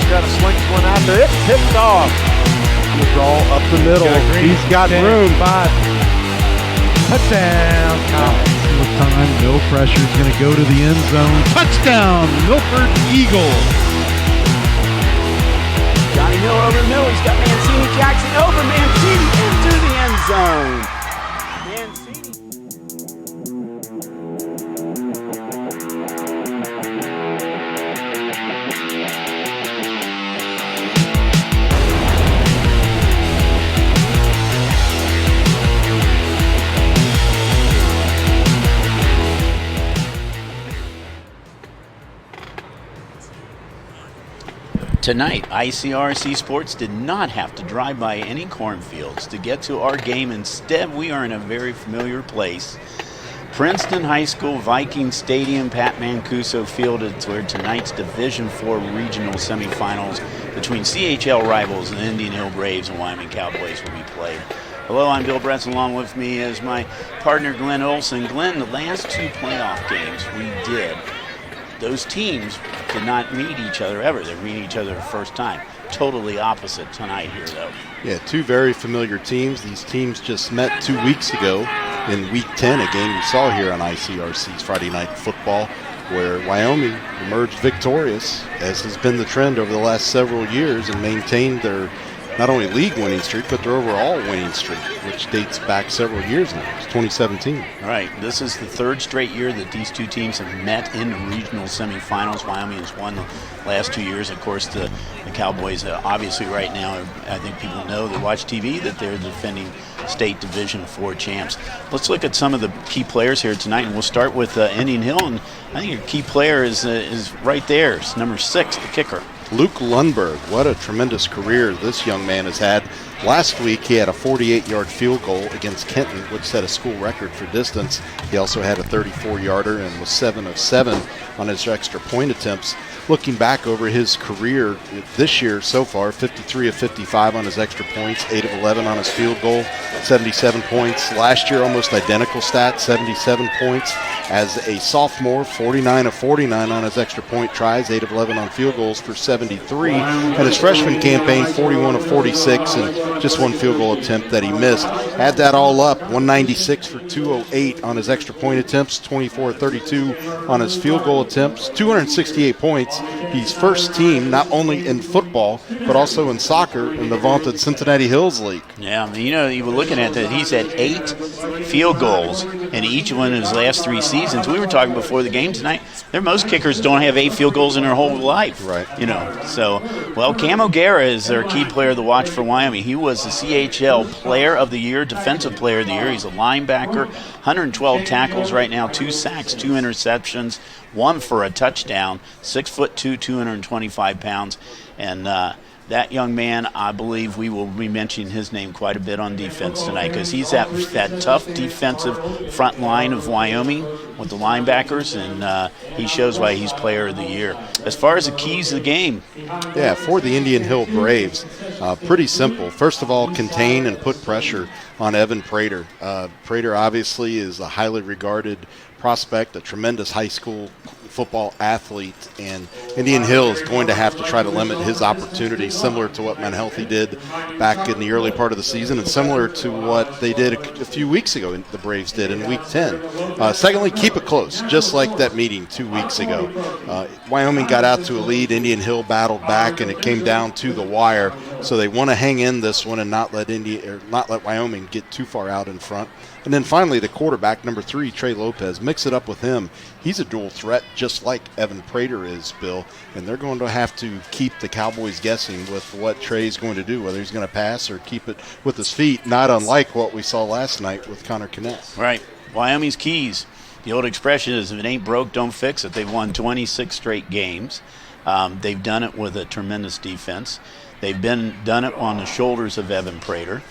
Kind of slinks one out there. It's picked off. He'll draw up the middle. He's got room. 5. Touchdown. With time, no pressure is going to go to the end zone. Touchdown, Milford Eagles. Johnny Hill over the middle. He's got Mancini Jackson over Mancini into the end zone. Mancini. Tonight, ICRC Sports did not have to drive by any cornfields to get to our game. Instead, we are in a very familiar place. Princeton High School Viking Stadium, Pat Mancuso Field. It's where tonight's Division IV regional semifinals between CHL rivals the Indian Hill Braves and Wyoming Cowboys will be played. Hello, I'm Bill Bretz. Along with me is my partner Glenn Olson. Glenn, the last 2 playoff games we did, those teams did not meet each other ever. They're meeting each other the first time. Totally opposite tonight here, though. Yeah, 2 very familiar teams. These teams just met 2 weeks ago in Week 10, a game we saw here on ICRC's Friday Night Football, where Wyoming emerged victorious, as has been the trend over the last several years, and maintained their not only league winning streak, but their overall winning streak, which dates back several years now. It's 2017. All right, this is the 3rd straight year that these 2 teams have met in the regional semifinals. Wyoming has won the last 2 years. Of course, the Cowboys, obviously right now, I think people know, they watch TV, that they're defending state Division IV champs. Let's look at some of the key players here tonight, and we'll start with Indian Hill. And I think your key player is right there. It's number 6, the kicker. Luke Lundberg, what a tremendous career this young man has had. Last week, he had a 48-yard field goal against Kenton, which set a school record for distance. He also had a 34-yarder and was 7 of 7 on his extra point attempts. Looking back over his career this year so far, 53 of 55 on his extra points, 8 of 11 on his field goal, 77 points. Last year, almost identical stats, 77 points. As a sophomore, 49 of 49 on his extra point tries, 8 of 11 on field goals for 73. And his freshman campaign, 41 of 46 and just 1 field goal attempt that he missed. Add that all up, 196 for 208 on his extra point attempts, 24 of 32 on his field goal attempts, 268 points. He's first team not only in football but also in soccer in the vaunted Cincinnati Hills League. Yeah, I mean, you were looking at that. He's had 8 field goals in each one of his last 3 seasons. We were talking before the game tonight. Most kickers don't have 8 field goals in their whole life. Right. So, well, Cam O'Gara is their key player to watch for Wyoming. He was the CHL Player of the Year, Defensive Player of the Year. He's a linebacker, 112 tackles right now, 2 sacks, 2 interceptions, 1 for a touchdown, 6'2", 225 pounds. And that young man, I believe we will be mentioning his name quite a bit on defense tonight, because he's that tough defensive front line of Wyoming with the linebackers, and he shows why he's Player of the Year. As far as the keys to the game. Yeah, for the Indian Hill Braves, pretty simple. First of all, contain and put pressure on Evan Prater. Prater obviously is a highly regarded prospect, a tremendous high school football athlete, and Indian Hill is going to have to try to limit his opportunities, similar to what Mount Healthy did back in the early part of the season, and similar to what they did a few weeks ago, the Braves did in Week 10. Secondly, keep it close, just like that meeting 2 weeks ago. Wyoming got out to a lead, Indian Hill battled back, and it came down to the wire, so they want to hang in this one and not let Wyoming get too far out in front. And then finally, the quarterback, number 3, Trey Lopez, mix it up with him. He's a dual threat, just like Evan Prater is, Bill. And they're going to have to keep the Cowboys guessing with what Trey's going to do, whether he's going to pass or keep it with his feet, not unlike what we saw last night with Connor Kinnett. Right. Wyoming's keys. The old expression is, if it ain't broke, don't fix it. They've won 26 straight games. They've done it with a tremendous defense. They've done it on the shoulders of Evan Prater.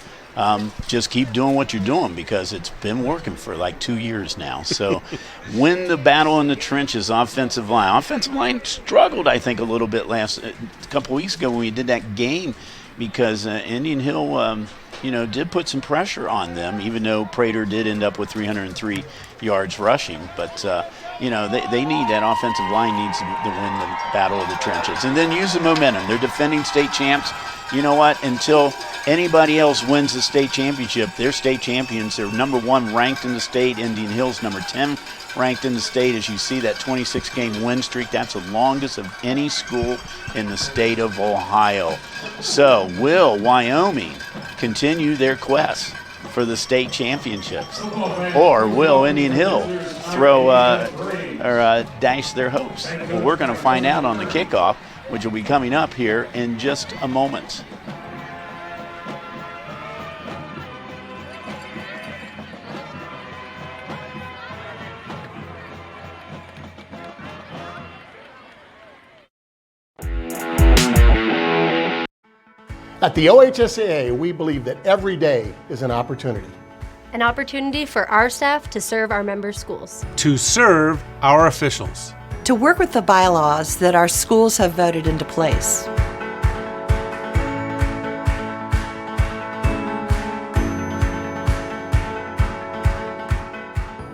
Just keep doing what you're doing, because it's been working for like 2 years now. So win the battle in the trenches, offensive line. Offensive line struggled, I think, a little bit a couple weeks ago when we did that game, because Indian Hill, did put some pressure on them, even though Prater did end up with 303 yards rushing. But they need that offensive line needs to win the battle of the trenches. And then use the momentum. They're defending state champs. You know what? Until anybody else wins the state championship, they're state champions. They're number 1 ranked in the state. Indian Hill's number 10 ranked in the state. As you see, that 26-game win streak, that's the longest of any school in the state of Ohio. So will Wyoming continue their quest for the state championships? Or will Indian Hill throw or dash their hopes? Well, we're going to find out on the kickoff, which will be coming up here in just a moment. At the OHSAA, we believe that every day is an opportunity. An opportunity for our staff to serve our member schools. To serve our officials. To work with the bylaws that our schools have voted into place.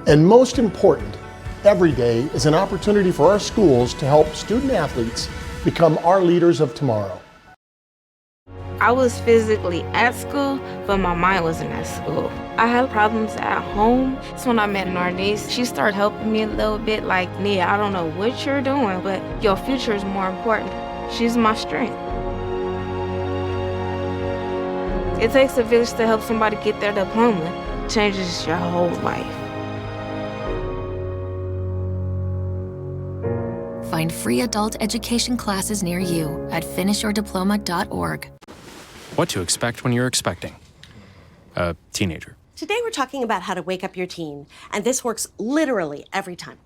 And most important, every day is an opportunity for our schools to help student athletes become our leaders of tomorrow. I was physically at school, but my mind wasn't at school. I had problems at home. That's when I met Narnese. She started helping me a little bit, like, Nia, I don't know what you're doing, but your future is more important. She's my strength. It takes a village to help somebody get their diploma. It changes your whole life. Find free adult education classes near you at finishyourdiploma.org. What to expect when you're expecting a teenager. Today we're talking about how to wake up your teen, and this works literally every time.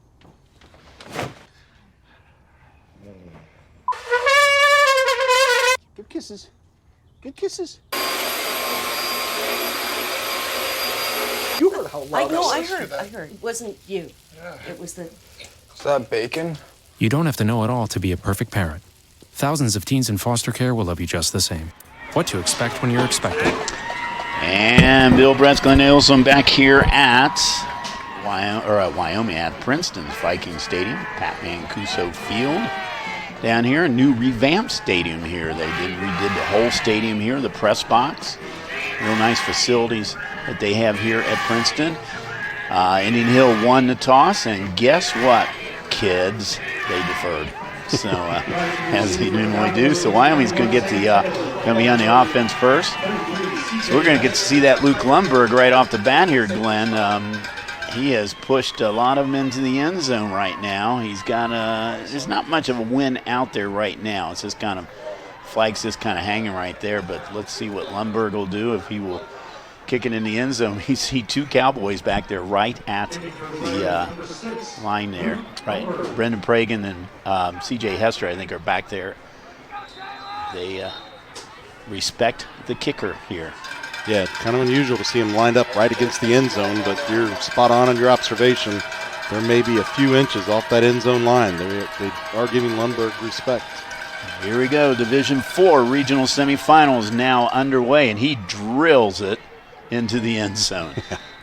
Good kisses. Good kisses. You heard how loud I heard. It wasn't you. It was the... Is that bacon? You don't have to know it all to be a perfect parent. Thousands of teens in foster care will love you just the same. What to expect when you're expecting. And Bill Bretz, Glenn Ailson back here at Wyoming, at Princeton's Viking Stadium, Pat Mancuso Field. Down here, a new revamped stadium here. They redid the whole stadium here, the press box. Real nice facilities that they have here at Princeton. Indian Hill won the toss, and guess what, kids? They deferred. So as they normally do. So Wyoming's going to get going to be on the offense first. So we're going to get to see that Luke Lundberg right off the bat here, Glenn. He has pushed a lot of them into the end zone right now. He's got there's not much of a win out there right now. It's just kind of flag's just kind of hanging right there. But let's see what Lundberg will do, if he will kick it in the end zone. You see 2 Cowboys back there right at the line there. Right, Brendan Pragan and C.J. Hester, I think, are back there. They respect the kicker here. Yeah, it's kind of unusual to see him lined up right against the end zone, but you're spot on in your observation. There may be a few inches off that end zone line. They are giving Lundberg respect. Here we go. Division IV regional semifinals now underway, and he drills it into the end zone.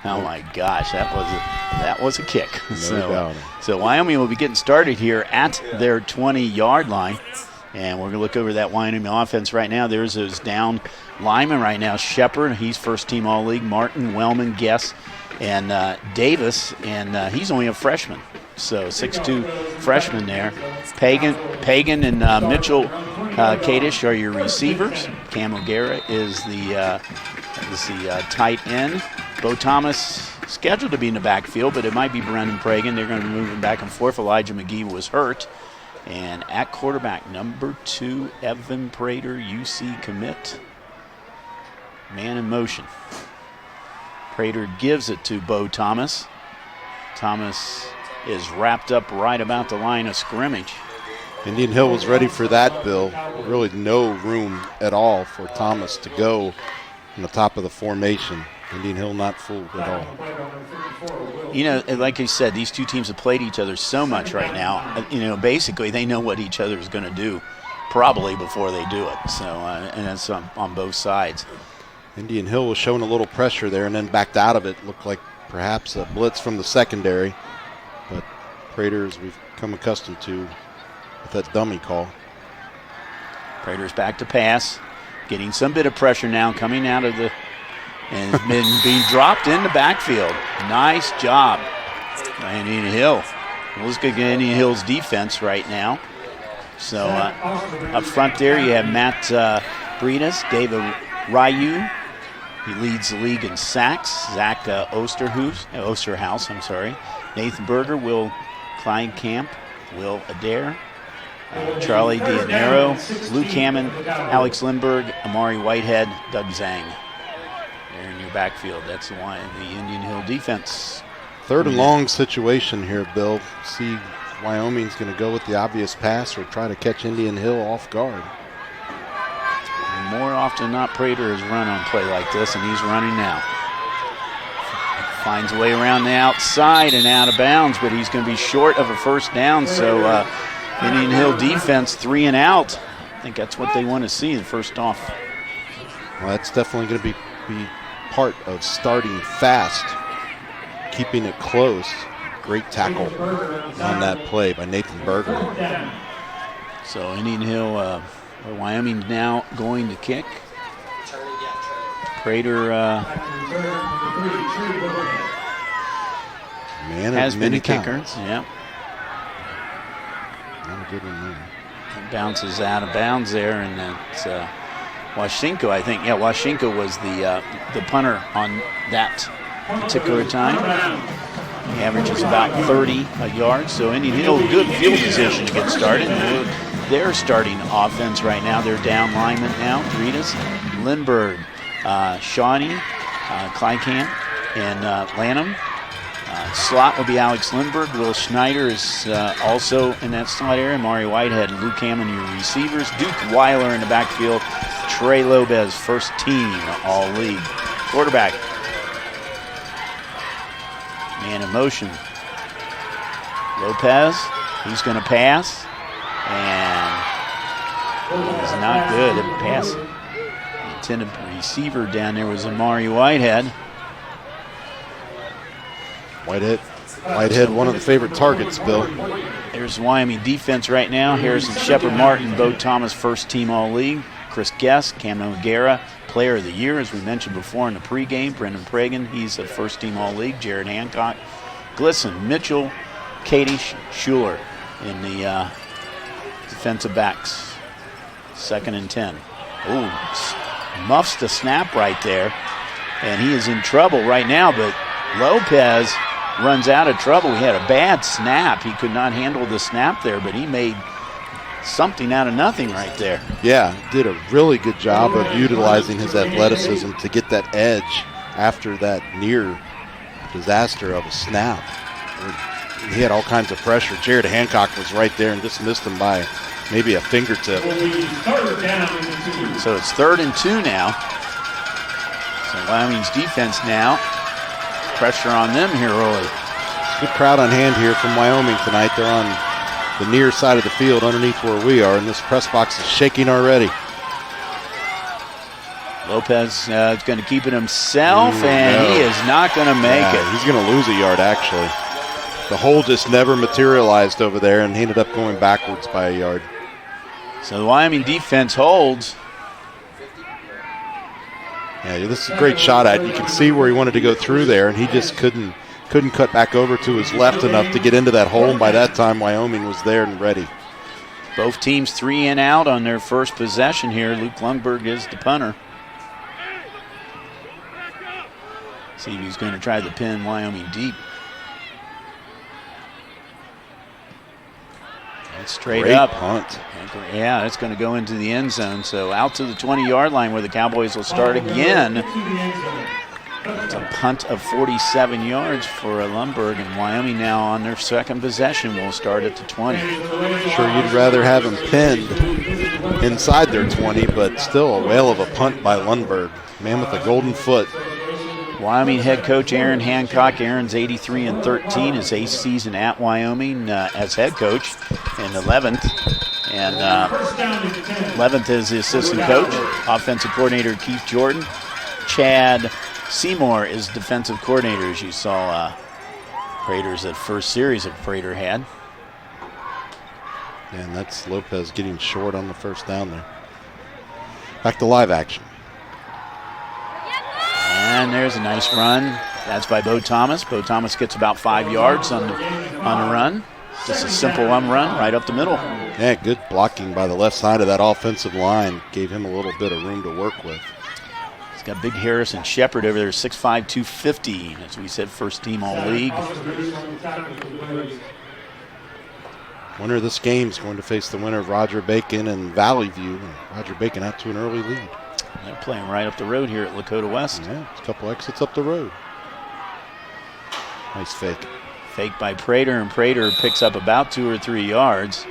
Oh my gosh, that was a kick. No doubt. So Wyoming will be getting started here at their 20-yard line. And we're going to look over that Wyoming offense right now. There's those down linemen right now. Shepard, he's first-team All-League. Martin, Wellman, Guess, and Davis, and he's only a freshman. So 6'2" freshman there. Pagan and Mitchell Kadish are your receivers. Cam O'Gara is the tight end. Bo Thomas scheduled to be in the backfield, but it might be Brendan Pragan. They're going to be moving back and forth. Elijah McGee was hurt. And at quarterback, number 2, Evan Prater, UC commit. Man in motion. Prater gives it to Bo Thomas. Thomas is wrapped up right about the line of scrimmage. Indian Hill was ready for that, Bill. Really no room at all for Thomas to go on the top of the formation. Indian Hill not fooled at all. You know, like you said, these two teams have played each other so much right now. You know, basically they know what each other is going to do probably before they do it. So, and that's on both sides. Indian Hill was showing a little pressure there and then backed out of it. Looked like perhaps a blitz from the secondary. But Prater, as we've come accustomed to, with that dummy call. Prater's back to pass, getting some bit of pressure now coming out of the, and has been being dropped in the backfield. Nice job by Indian Hill. Let's look at Indian Hill's defense right now. So up front there you have Matt Bredas, David Ryu. He leads the league in sacks. Zach Osterhaus, Nathan Berger, Will Kleinkamp, Will Adair, Charlie Dianero, Luke Hammond, Alex Lindbergh, Amari Whitehead, Doug Zhang. They're in your backfield. That's the Indian Hill defense. Third and long situation here, Bill. See, Wyoming's going to go with the obvious pass or try to catch Indian Hill off guard. More often than not, Prater has run on play like this, and he's running now. Finds a way around the outside and out of bounds, but he's going to be short of a first down. So Indian Hill defense 3 and out. I think that's what they want to see, the first off. Well, that's definitely going to be part of starting fast, keeping it close. Great tackle on that play by Nathan Berger. So Indian Hill, Wyoming now going to kick. Prater has been a kicker. Yeah. Not a good one there. It bounces out of bounds there, and that's Washenko, I think. Yeah, Washenko was the punter on that particular time. He averages about 30 yards, so Indian Hill, good field position to get started. They're starting offense right now. They're down linemen now. Bredas, Lindbergh, Shawnee, Kleinkamp, and Lanham. Slot will be Alex Lindbergh. Will Schneider is also in that slot area. Mari Whitehead and Luke Hammond, your receivers. Duke Weiler in the backfield. Trey Lopez, first team all-league. Quarterback. Man in motion. Lopez, he's going to pass. And he's not good at passing. The intended receiver down there was Amari Whitehead. Whitehead, one of the favorite targets, Bill. There's the Wyoming defense right now. Harrison Shepard Martin, Bo Thomas, first team all-league. Chris Guest, Cam O'Gara, player of the year, as we mentioned before in the pregame. Brendan Pragan, he's a first team all-league. Jared Hancock, Glisson, Mitchell, Katie Schuler in the defensive backs. 2nd and 10. Ooh, muffs the snap right there. And he is in trouble right now, but Lopez runs out of trouble. He had a bad snap. He could not handle the snap there, but he made something out of nothing right there. Yeah, did a really good job of utilizing his athleticism to get that edge after that near disaster of a snap. He had all kinds of pressure. Jared Hancock was right there and just missed him by maybe a fingertip. So it's 3rd and 2 now. So Wyoming's defense now. Pressure on them here early. Good crowd on hand here from Wyoming tonight. They're on the near side of the field underneath where we are, and this press box is shaking already. Lopez is going to keep it himself, He is not going to make it. He's going to lose a yard, actually. The hole just never materialized over there, and he ended up going backwards by a yard. So the Wyoming defense holds. Yeah, this is a great shot at. You can see where he wanted to go through there, and he just couldn't cut back over to his left enough to get into that hole. And by that time, Wyoming was there and ready. Both teams 3 and out on their first possession here. Luke Lundberg is the punter. See if he's going to try to pin Wyoming deep. It's straight Great up. Punt. Yeah, it's going to go into the end zone. So out to the 20-yard line where the Cowboys will start again. It's a punt of 47 yards for Lundberg, and Wyoming now on their second possession will start at the 20. Sure, you'd rather have them pinned inside their 20, but still a whale of a punt by Lundberg. Man with a golden foot. Wyoming head coach Aaron Hancock. Aaron's 83-13, his 8th season at Wyoming as head coach, and 11th. And 11th is the assistant coach. Offensive coordinator Keith Jordan. Chad Seymour is defensive coordinator, as you saw Prater's the first series that Prater had. And that's Lopez getting short on the first down there. Back to live action. And there's a nice run. That's by Bo Thomas. Bo Thomas gets about 5 yards on the run. Just a simple run right up the middle. Yeah, good blocking by the left side of that offensive line. Gave him a little bit of room to work with. He's got big Harrison Shepard over there, 6'5", 250. As we said, first team all-league. Winner of this game is going to face the winner of Roger Bacon and Valley View. Roger Bacon out to an early lead. They're playing right up the road here at Lakota West. Yeah, it's a couple exits up the road. Nice fake. Fake by Prater, and Prater picks up about 2 or 3 yards.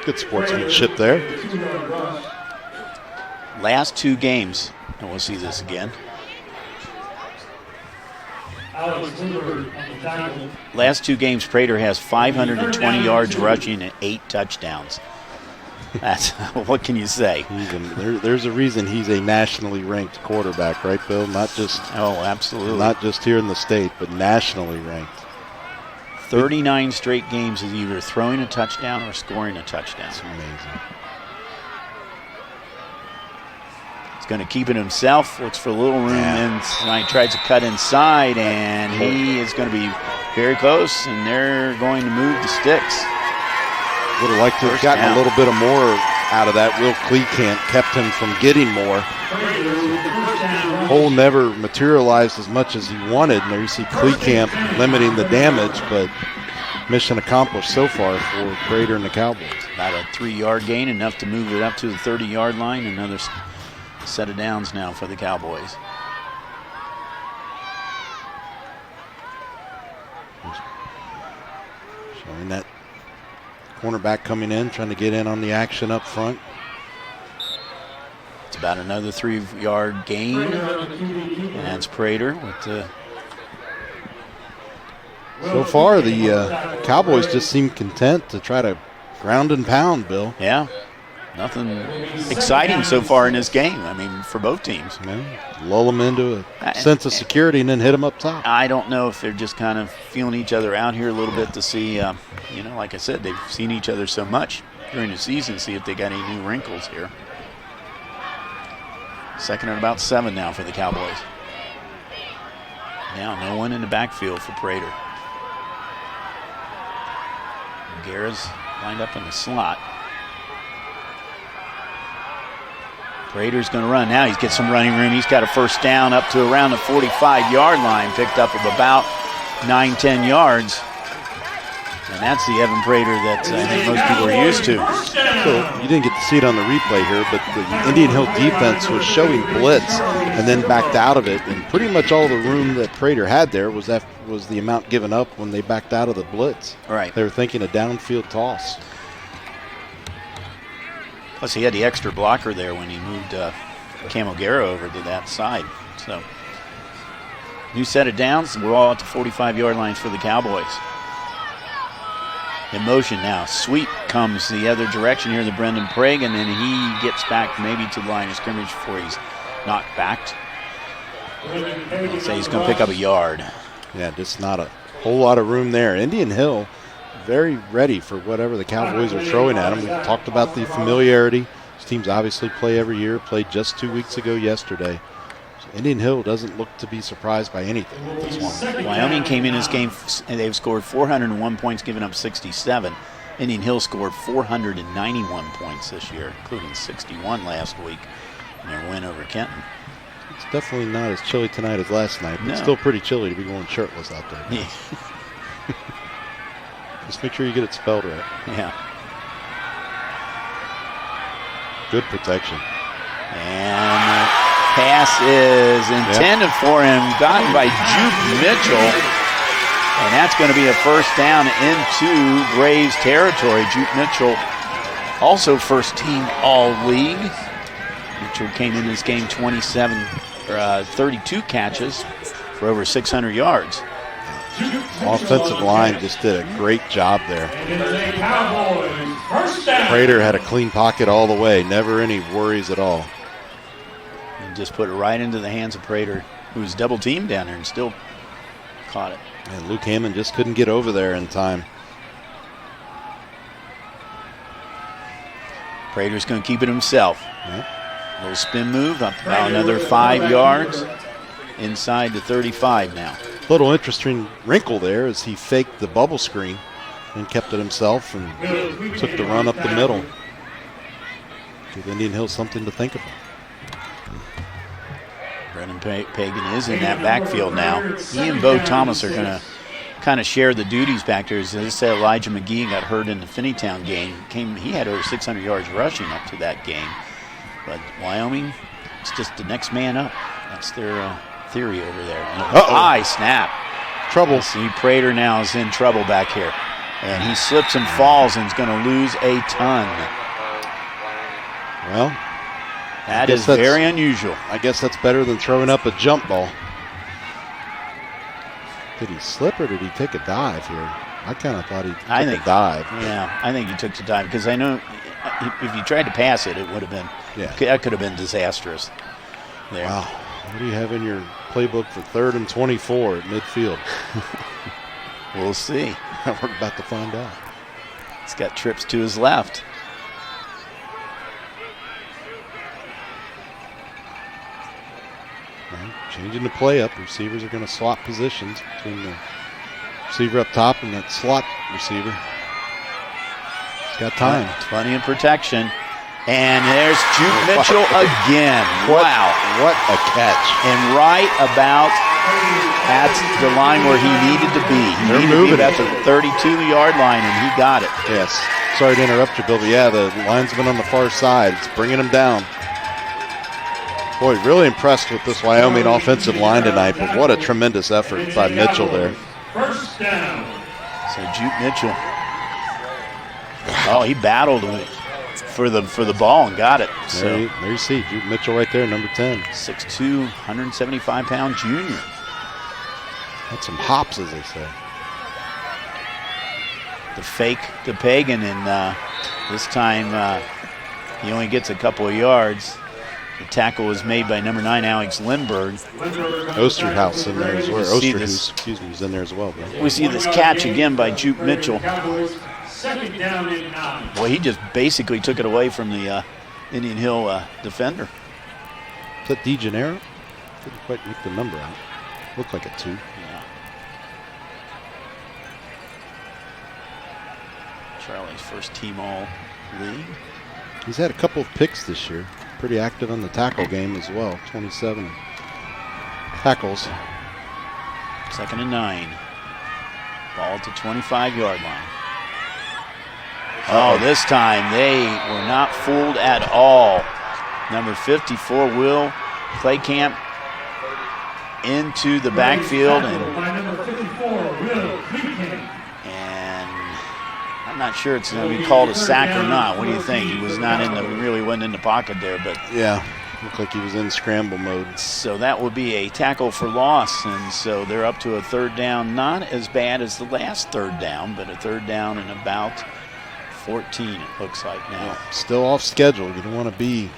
Good sportsmanship there. Last 2 games, and we'll see this again. Last 2 games, Prater has 520 yards rushing and 8 touchdowns. That's what can you say? There's a reason he's a nationally ranked quarterback, right, Bill? Not just absolutely, not just here in the state, but nationally ranked. 39 straight games of either throwing a touchdown or scoring a touchdown. That's amazing. He's going to keep it himself. Looks for a little room, and he tries to cut inside, and he is going to be very close. And they're going to move the sticks. Would have liked to have gotten a little bit of more out of that. Will Kleekamp kept him from getting more. Hole never materialized as much as he wanted. And there you see Kleekamp limiting the damage, but mission accomplished so far for Prater and the Cowboys. About a 3-yard gain, enough to move it up to the 30-yard line. Another set of downs now for the Cowboys. Showing that cornerback coming in, trying to get in on the action up front. It's about another 3-yard gain. And that's Prater with the... So far, the Cowboys just seem content to try to ground and pound, Bill. Yeah. Nothing exciting so far in this game, I mean, for both teams. Lull them into a sense of security and then hit them up top. I don't know if they're just kind of feeling each other out here a little bit to see, like I said, they've seen each other so much during the season, see if they got any new wrinkles here. Second and about 7 now for the Cowboys. Now no one in the backfield for Prater. Guerra's lined up in the slot. Prater's going to run now. He's got some running room. He's got a first down up to around the 45-yard line, picked up of about 9-10 yards. And that's the Evan Prater that I think most people are used to. So you didn't get to see it on the replay here, but the Indian Hill defense was showing blitz and then backed out of it. And pretty much all the room that Prater had there was the amount given up when they backed out of the blitz. Right. They were thinking a downfield toss. Plus, he had the extra blocker there when he moved Camogera over to that side. So, new set of downs. We're all at the 45-yard lines for the Cowboys. In motion now. Sweep comes the other direction here to Brendan Prague, and then he gets back maybe to the line of scrimmage before he's knocked back. I'd say he's going to pick up a yard. Yeah, just not a whole lot of room there. Indian Hill very ready for whatever the Cowboys are throwing at them. We talked about the familiarity. These teams obviously play every year, played just 2 weeks ago yesterday. So Indian Hill doesn't look to be surprised by anything with this one. Wyoming came in this game, and they've scored 401 points, given up 67. Indian Hill scored 491 points this year, including 61 last week in their win over Kenton. It's definitely not as chilly tonight as last night, but it's still pretty chilly to be going shirtless out there. Yeah. Just make sure you get it spelled right. Yeah. Good protection. And the pass is intended for him, gotten by Juke Mitchell. And that's going to be a first down into Braves territory. Juke Mitchell, also first team all-league. Mitchell came in this game 32 catches for over 600 yards. Offensive line just did a great job there. Prater had a clean pocket all the way, never any worries at all. And just put it right into the hands of Prater, who was double teamed down there and still caught it. And Luke Hammond just couldn't get over there in time. Prater's going to keep it himself. Yep. Little spin move up about another 5 yards inside the 35 now. Little interesting wrinkle there as he faked the bubble screen and kept it himself and took the run up the middle. Give Indian Hill something to think about. Brennan Pagan is in that backfield now. He and Bo Thomas are going to kind of share the duties back there. As I said, Elijah McGee got hurt in the Finneytown game. He had over 600 yards rushing up to that game. But Wyoming, it's just the next man up. That's their theory over there. High snap. Trouble. See, Prater now is in trouble back here. And he slips and falls and is going to lose a ton. Well, that is very unusual. I guess that's better than throwing up a jump ball. Did he slip or did he take a dive here? I kind of thought he took a dive. Yeah, I think he took the dive because I know if you tried to pass it, it would have been, that could have been disastrous. There. Wow. What do you have in your playbook for 3rd and 24 at midfield? We'll see. We're about to find out. He's got trips to his left. Changing the play up. Receivers are going to swap positions between the receiver up top and that slot receiver. He's got time. Plenty of protection. And there's Juke Mitchell again. Wow. What a catch. And right about at the line where he needed to be. He needed to be at the 32-yard line, and he got it. Yes. Sorry to interrupt you, Bill, but yeah, the linesman on the far side. It's bringing him down. Boy, really impressed with this Wyoming offensive line tonight, but what a tremendous effort by Mitchell there. First down. So Juke Mitchell. Oh, he battled for the ball and got it. So there you see Juke Mitchell right there, number 10. 6'2", 175-pound junior. That's some hops, as they say. The fake to Pagan, and this time he only gets a couple of yards. The tackle was made by number 9, Alex Lindbergh. Osterhouse in there as well. Osterhouse, he's in there as well. Bro. We see this catch again by Juke Mitchell. Second down and 9. Well, he just basically took it away from the Indian Hill defender. Is that DeGennaro? Couldn't quite make the number out. Looked like a 2. Yeah. Charlie's first team all-league. He's had a couple of picks this year. Pretty active in the tackle game as well. 27 tackles. 2nd and 9. Ball to 25-yard line. Oh, this time they were not fooled at all. Number 54, Will Claycamp, into the backfield. And I'm not sure it's going to be called a sack or not. What do you think? He was not in the, really wasn't in the pocket there, but yeah, looked like he was in scramble mode. So that would be a tackle for loss, and so they're up to a 3rd down. Not as bad as the last 3rd down, but a 3rd down and about 14, it looks like now. Yeah, still off schedule. You don't want to be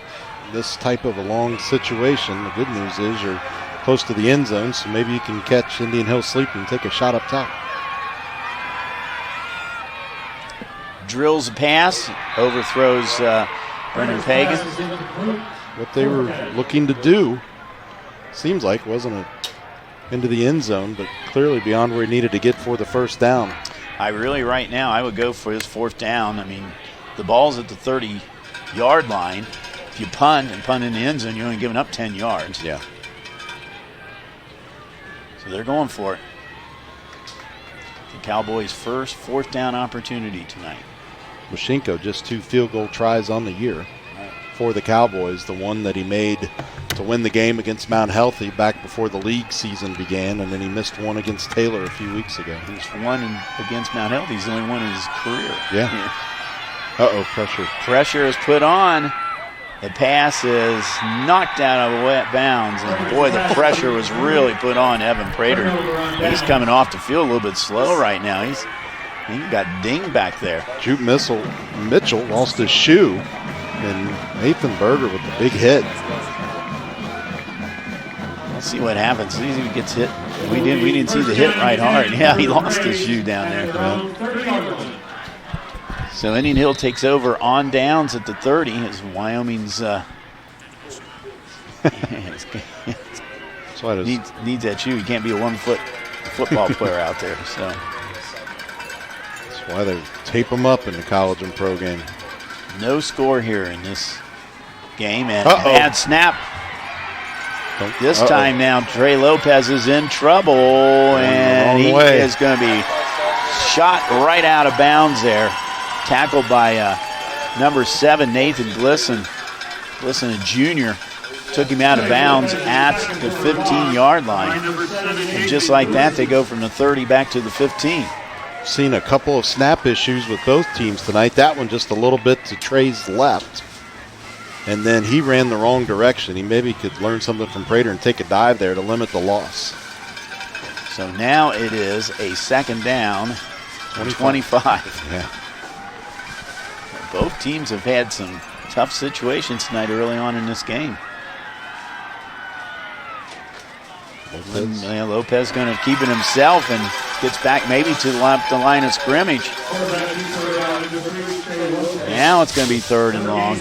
this type of a long situation. The good news is you're close to the end zone, so maybe you can catch Indian Hill sleeping and take a shot up top. Drills a pass, overthrows Brendan Pagan. What they were looking to do, seems like, wasn't into the end zone, but clearly beyond where he needed to get for the 1st down. I really, right now, I would go for his 4th down. I mean, the ball's at the 30-yard line. If you punt in the end zone, you're only giving up 10 yards. Yeah. So they're going for it. The Cowboys' first 4th down opportunity tonight. Washenko just 2 field goal tries on the year for the Cowboys. The one that he made to win the game against Mount Healthy back before the league season began, and then he missed one against Taylor a few weeks ago. He's one against Mount Healthy. He's the only one in his career. Yeah. Uh-oh, pressure. Pressure is put on. The pass is knocked out of bounds, and boy, the pressure was really put on Evan Prater. He's coming off the field a little bit slow right now. He got dinged back there. Juke Mitchell lost his shoe, and Nathan Berger with the big hit. Let's see what happens. See if he gets hit We didn't see the hit right hard. Yeah, he lost his shoe down there. So Indian Hill takes over on downs at the 30 as Wyoming's needs that shoe. He can't be a 1-foot football player out there. So that's why they tape them up in the college and pro game. No score here in this game, and bad snap. This time now, Trey Lopez is in trouble, and he is going to be shot right out of bounds there. Tackled by number 7, Nathan Glisson. Glisson, a junior, took him out of bounds at the 15-yard line. And just like that, they go from the 30 back to the 15. Seen a couple of snap issues with both teams tonight. That one just a little bit to Trey's left. And then he ran the wrong direction. He maybe could learn something from Prater and take a dive there to limit the loss. So now it is a second down, 25. Yeah. Both teams have had some tough situations tonight early on in this game. Lopez going to keep it himself and gets back maybe to the line of scrimmage. Now it's going to be 3rd and long.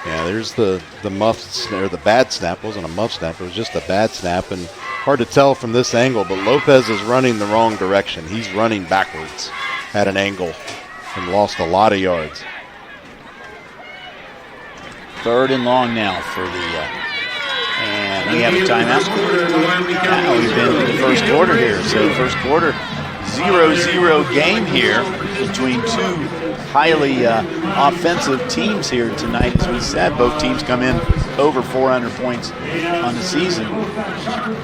Yeah, there's the muff or the bad snap. It wasn't a muff snap. It was just a bad snap, and hard to tell from this angle, but Lopez is running the wrong direction. He's running backwards at an angle and lost a lot of yards. 3rd and long now for the and we have a timeout. Now we've been in the first quarter here. So first quarter, 0-0 game here between two highly offensive teams here tonight. As we said, both teams come in over 400 points on the season.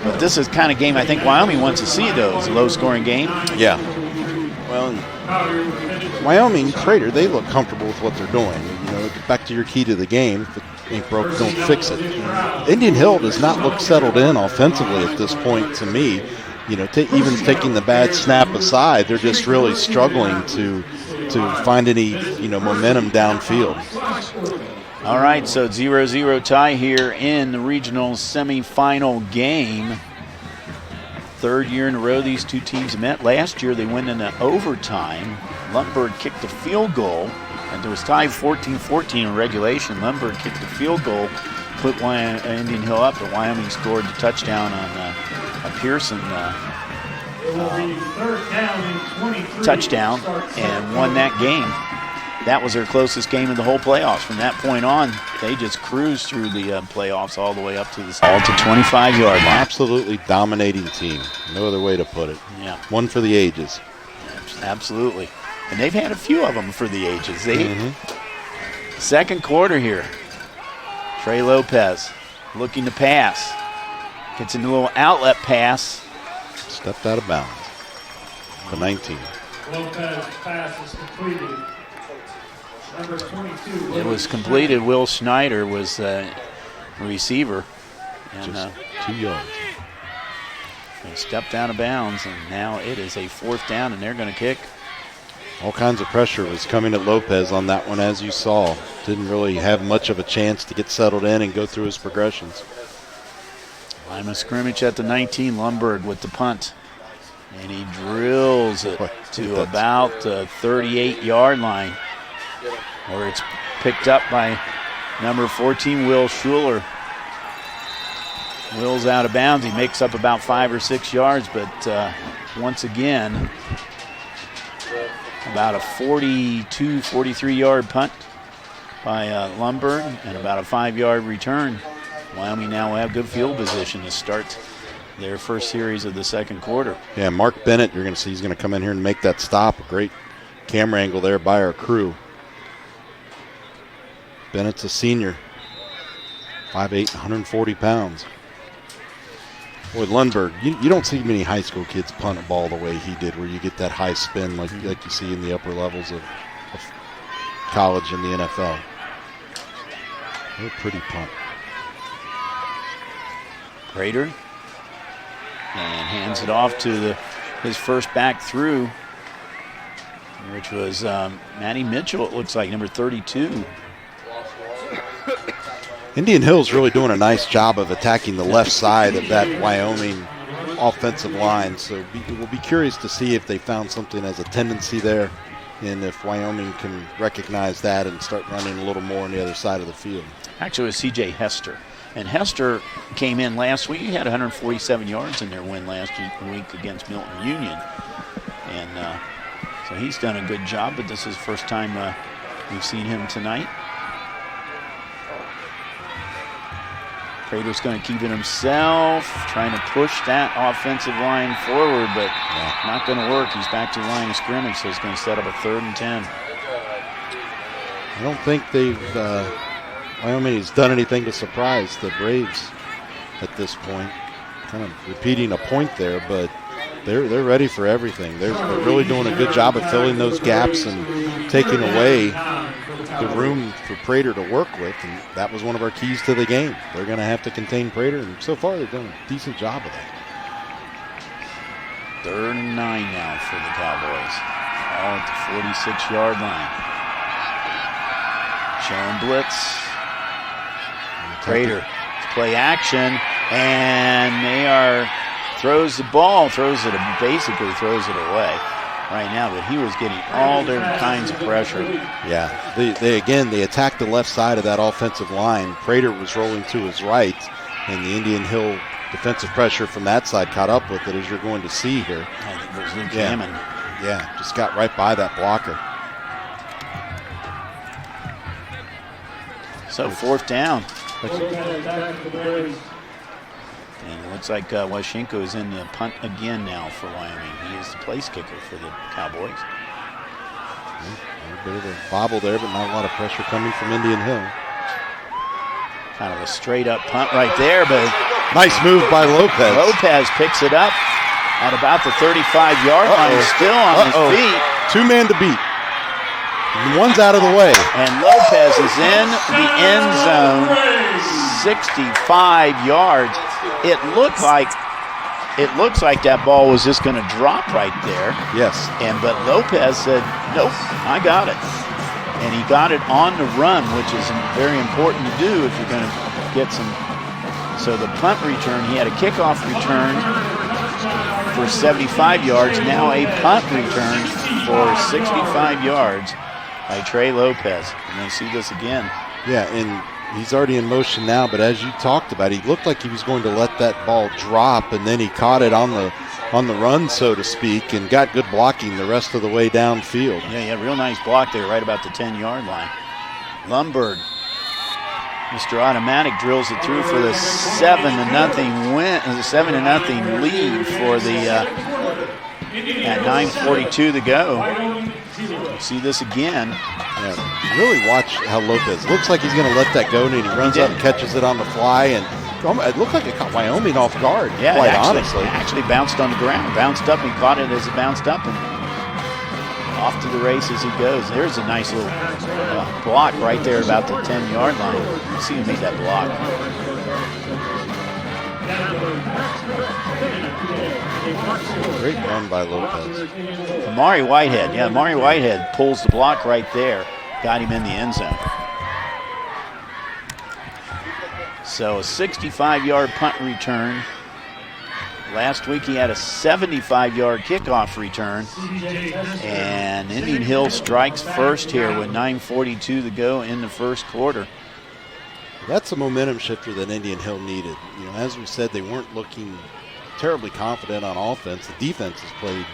But this is the kind of game I think Wyoming wants to see, though. It's a low-scoring game. Yeah. Well, Wyoming, Prater, they look comfortable with what they're doing. You know, back to your key to the game. If it ain't broke, don't fix it. Indian Hill does not look settled in offensively at this point to me. You know, even taking the bad snap aside, they're just really struggling to find any, momentum downfield. All right, so 0-0 tie here in the regional semifinal game. 3rd year in a row these two teams met. Last year they went into overtime. Lundberg kicked a field goal, and there was tied 14-14 in regulation. Lundberg kicked a field goal, put Indian Hill up, but Wyoming scored the touchdown on a Pearson touchdown and won that game. That was their closest game of the whole playoffs. From that point on, they just cruised through the playoffs all the way up to the 25-yard line. Absolutely dominating team. No other way to put it. Yeah. One for the ages. Absolutely. And they've had a few of them for the ages. Second quarter here. Trey Lopez looking to pass. Gets into a little outlet pass. Stepped out of bounds. The 19. Lopez pass is completed. Number 22. It was completed. Will Schneider was receiver. And, just 2 yards. They stepped out of bounds, and now it is a 4th down, and they're going to kick. All kinds of pressure was coming at Lopez on that one, as you saw. Didn't really have much of a chance to get settled in and go through his progressions. Line of scrimmage at the 19, Lundberg with the punt. And he drills it to about the 38-yard line, where it's picked up by number 14, Will Schuler. Will's out of bounds. He makes up about 5 or 6 yards, but once again, about a 42, 43-yard punt by Lundberg and about a 5-yard return. Wyoming now will have good field position to start their first series of the second quarter. Yeah, Mark Bennett, you're going to see he's going to come in here and make that stop. A great camera angle there by our crew. Bennett's a senior, 5'8", 140 pounds. Boy, Lundberg, you don't see many high school kids punt a ball the way he did, where you get that high spin like you see in the upper levels of college and the NFL. What a pretty punt. Prater, and hands it off to his first back through, which was Matty Mitchell, it looks like, number 32. Indian Hill's really doing a nice job of attacking the left side of that Wyoming offensive line. So we'll be curious to see if they found something as a tendency there, and if Wyoming can recognize that and start running a little more on the other side of the field. Actually, it was C.J. Hester. And Hester came in last week. He had 147 yards in their win last week against Milton Union. And so he's done a good job, but this is the first time we've seen him tonight. Prater's going to keep it himself, trying to push that offensive line forward, but not going to work. He's back to the line of scrimmage, so he's going to set up a 3rd and 10. I don't think Wyoming has done anything to surprise the Braves at this point. Kind of repeating a point there, but they're ready for everything. They're really doing a good job of filling those gaps and taking away the room for Prater to work with, and that was one of our keys to the game. They're going to have to contain Prater, and so far they've done a decent job of that. 3rd and 9 now for the Cowboys. All at the 46-yard line. Showing blitz. Prater play action, and throws the ball, basically throws it away right now, but he was getting all different kinds of pressure. Yeah, they attacked the left side of that offensive line. Prater was rolling to his right, and the Indian Hill defensive pressure from that side caught up with it, as you're going to see here. I think it was Luke Hammond. Yeah, just got right by that blocker. So 4th down. And it looks like Washenko is in the punt again now for Wyoming. He is the place kicker for the Cowboys. A bit of a bobble there, but not a lot of pressure coming from Indian Hill. Kind of a straight up punt right there, but nice move by Lopez. Lopez picks it up at about the 35-yard line, still on his feet. 2-man to beat. One's out of the way. And Lopez is in the end zone, 65 yards. It looks like that ball was just going to drop right there. Yes. But Lopez said, "Nope, I got it." And he got it on the run, which is very important to do if you're going to get some. So the punt return, he had a kickoff return for 75 yards. Now a punt return for 65 yards by Trey Lopez. And they see this again. Yeah, and he's already in motion now, but as you talked about, he looked like he was going to let that ball drop, and then he caught it on the run, so to speak, and got good blocking the rest of the way downfield. Yeah, real nice block there right about the 10-yard line. Lundberg, Mr. Automatic, drills it through for the 7-0 win, the 7-0 lead for the at 9:42 to go. See this again. Yeah, really watch how Lopez looks like he's going to let that go, and he runs up and catches it on the fly, and it looked like it caught Wyoming off guard. Yeah, quite honestly, honestly. Actually bounced on the ground, bounced up, and caught it as it bounced up, and off to the races he goes. There's a nice little block right there about the 10-yard line. You see him make that block. Great run by Lopez. Amari Whitehead. Yeah, Amari Whitehead pulls the block right there. Got him in the end zone. So a 65-yard punt return. Last week he had a 75-yard kickoff return. And Indian Hill strikes first here with 9:42 to go in the first quarter. That's a momentum shifter that Indian Hill needed. You know, as we said, they weren't looking terribly confident on offense. The defense has played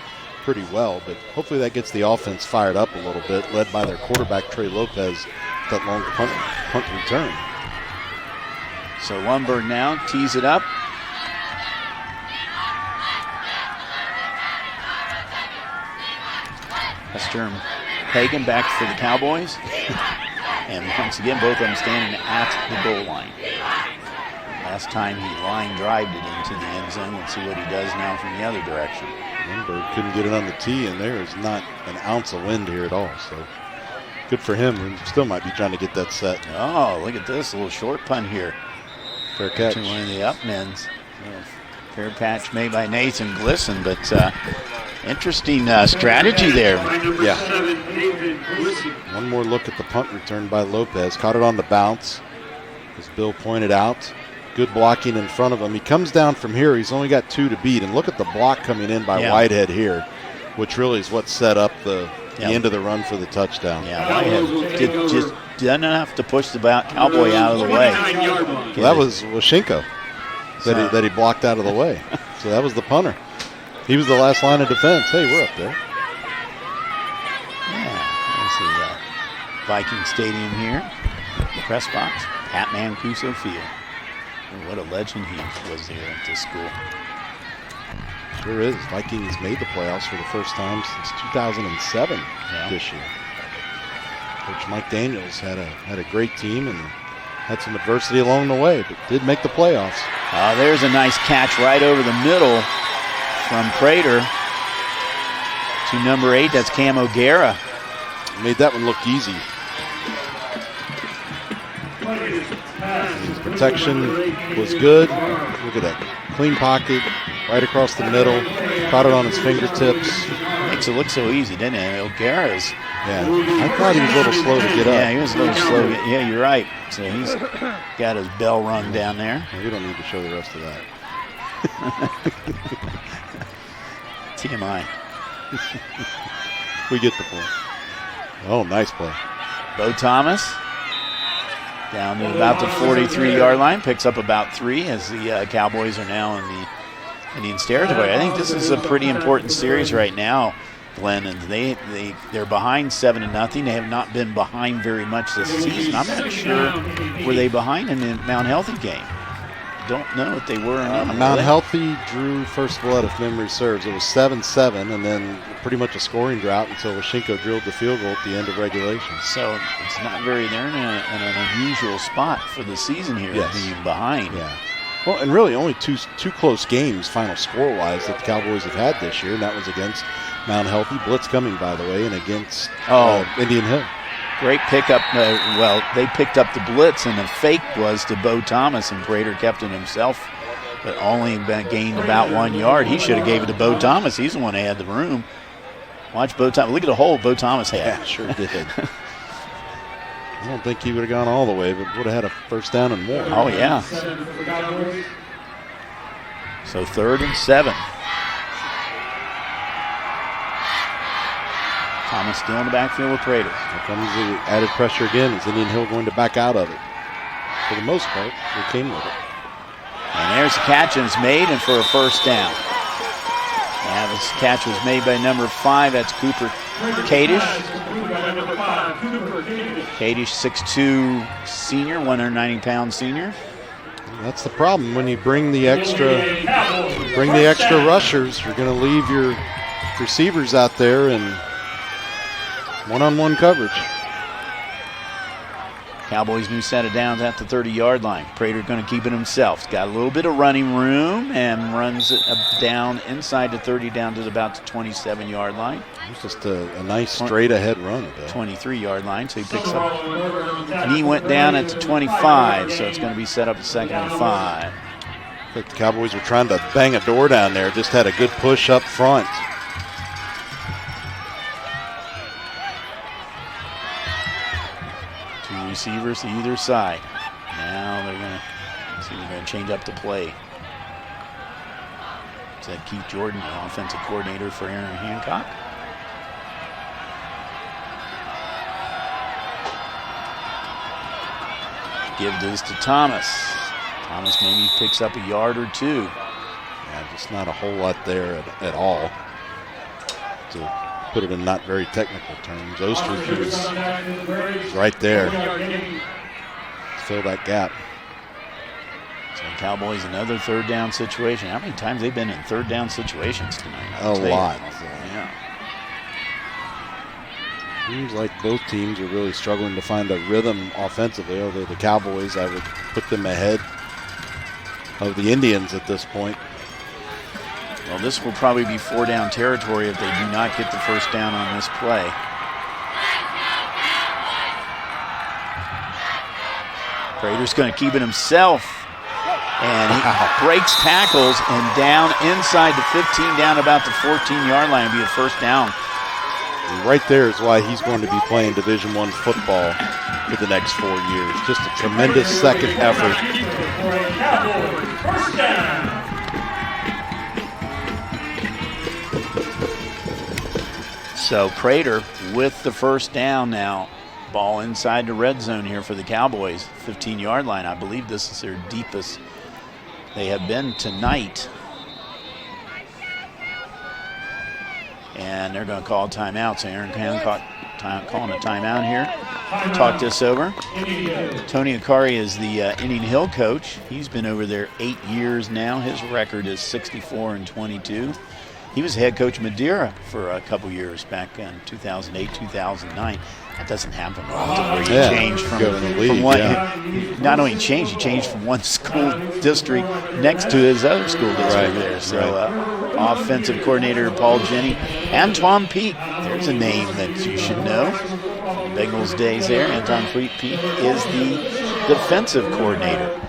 pretty well, but hopefully that gets the offense fired up a little bit, led by their quarterback, Trey Lopez, that long punt return. So Lundberg now tees it up. Hester and Hagan back for the Cowboys. And once again, both of them standing at the goal line. Last time he line drived it into the end zone. Let's see what he does now from the other direction. Lundberg couldn't get it on the tee, and there is not an ounce of wind here at all. So good for him. He still might be trying to get that set. Oh, look at this. A little short punt here. Fair catch. To one of the upmen's. Fair patch made by Nathan Glisson, but interesting strategy there. Yeah. One more look at the punt return by Lopez. Caught it on the bounce, as Bill pointed out. Good blocking in front of him. He comes down from here. He's only got 2 to beat. And look at the block coming in by Whitehead here, which really is what set up the end of the run for the touchdown. Yeah, Whitehead just didn't have to push the Cowboy out of the way. Well, that was Washenko that he blocked out of the way. So that was the punter. He was the last line of defense. Hey, we're up there. Yeah, this is Viking Stadium here. Press box, Pat Mancuso Field. What a legend he was here at this school. Sure is. Vikings made the playoffs for the first time since 2007 this year. Coach Mike Daniels had a great team and had some adversity along the way, but did make the playoffs. There's a nice catch right over the middle from Prater to number 8. That's Cam O'Gara. Made that one look easy. His protection was good. Look at that. Clean pocket, right across the middle. Caught it on his fingertips. Makes it look so easy, didn't it? O'Gara's. Yeah, I thought he was a little slow to get up. Yeah, he was a little slow. Yeah, you're right. So he's got his bell rung down there. Yeah, we don't need to show the rest of that. TMI. We get the point. Oh, nice play. Bo Thomas down to about the 43-yard line, picks up about 3 as the Cowboys are now in the Indians territory. I think this is a pretty important series right now, Glenn, and they're behind 7-0. They have not been behind very much this season. I'm not sure were they behind in the Mount Healthy game. Don't know if they were or not. Mount Healthy drew, first of all, if memory serves, it was 7-7, and then pretty much a scoring drought until Washenko drilled the field goal at the end of regulation. So it's not very, they're in an unusual spot for the season here, being behind. Yeah. Well, and really only two close games, final score-wise, that the Cowboys have had this year, and that was against Mount Healthy, blitz coming, by the way, and against Indian Hill. Great pickup. They picked up the blitz, and the fake was to Bo Thomas, and Prater kept it himself, but only gained about 1 yard. He should have gave it to Bo Thomas. He's the one that had the room. Watch Bo Thomas. Look at the hole Bo Thomas had. Yeah, sure did. I don't think he would have gone all the way, but would have had a first down and more. Oh, yeah. So 3rd and 7. Thomas still in the backfield with Prater. Here comes the added pressure again. Is Indian Hill going to back out of it? For the most part, they came with it. And there's the catch, and it's made, and for a first down. Yeah, this catch was made by number 5. That's Cooper Kadish. Kadish, 6'2", senior, 190-pound senior. That's the problem when you bring the extra rushers. You're going to leave your receivers out there and one-on-one coverage. Cowboys' new set of downs at the 30-yard line. Prater going to keep it himself. He's got a little bit of running room and runs it down inside the 30 down to about the 27-yard line. It's just a nice straight-ahead run, Bill. 23-yard line, so he picks up. And he went down at the 25, so it's going to be set up at 2nd and 5. I think the Cowboys were trying to bang a door down there. Just had a good push up front. Receivers to either side. Now they're going to change up the play. Is that Keith Jordan, the offensive coordinator for Aaron Hancock? Give this to Thomas. Thomas maybe picks up a yard or 2. Yeah, just not a whole lot there at all. To put it in not very technical terms. Ostrich is right there. Fill that gap. So Cowboys, another 3rd down situation. How many times they've been in 3rd down situations tonight? A lot. Yeah. Seems like both teams are really struggling to find a rhythm offensively, although the Cowboys, I would put them ahead of the Indians at this point. Well, this will probably be 4-down territory if they do not get the first down on this play. Prater's going to keep it himself. And he breaks tackles and down inside the 15, down about the 14-yard line. It'll be a first down And right there is why he's going to be playing Division I football for the next 4 years. Just a tremendous second effort. First down. So Prater with the first down now. Ball inside the red zone here for the Cowboys. 15-yard line. I believe this is their deepest they have been tonight. And they're going to call a timeout. So Aaron Cowan calling a timeout here. Talk this over. Tony Akari is the Indian Hill coach. He's been over there 8 years now. His record is 64-22. He was head coach of Madeira for a couple years back in 2008, 2009. That doesn't happen often where you change from one. Yeah. Not only change, you change from one school district next to his other school district there. So offensive coordinator Paul Jenny. Antoine Peak, there's a name that you should know. Bengals days there. Antoine Peak is the defensive coordinator.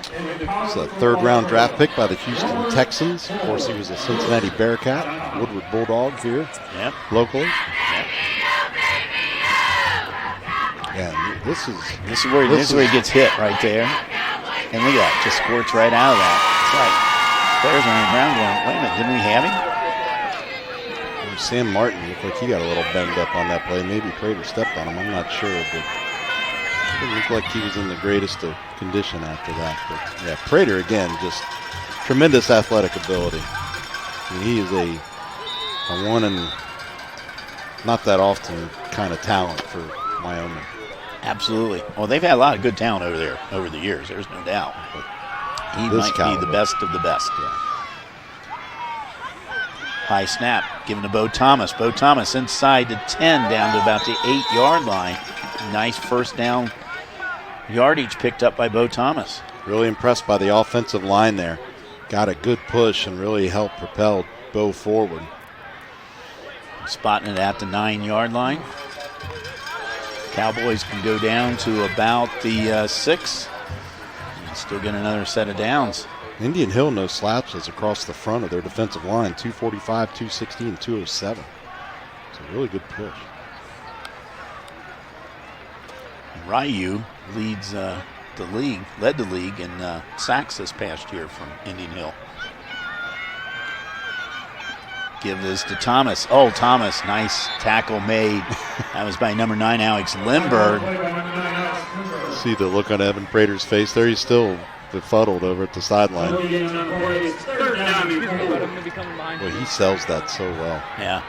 It's a third-round draft pick by the Houston Texans. Of course, he was a Cincinnati Bearcat, Woodward Bulldog here locally. Yep. Yeah, this is where he gets hit right there. And look at that, just squirts right out of that. It's like players are on the ground going, wait a minute, didn't we have him? Sam Martin looked like he got a little banged up on that play. Maybe Prater stepped on him, I'm not sure, but it didn't look like he was in the greatest of condition after that. But yeah, Prater again, just tremendous athletic ability. I mean, he is a one and not that often kind of talent for Wyoming. Absolutely. Well, they've had a lot of good talent over there over the years. There's no doubt. But he might be the best of the best. Yeah. High snap given to Bo Thomas. Bo Thomas inside the 10 down to about the 8-yard line. Nice first down yardage picked up by Bo Thomas. Really impressed by the offensive line there. Got a good push and really helped propel Bo forward. Spotting it at the 9-yard line. Cowboys can go down to about the 6 and still get another set of downs. Indian Hill no slapses across the front of their defensive line, 245, 260, and 207. It's a really good push. Ryu leads led the league in sacks this past year from Indian Hill. Give this to Thomas. Oh, Thomas, nice tackle made. That was by number 9, Alex Lindbergh. See the look on Evan Prater's face there. He's still befuddled over at the sideline. Well, he sells that so well. Yeah.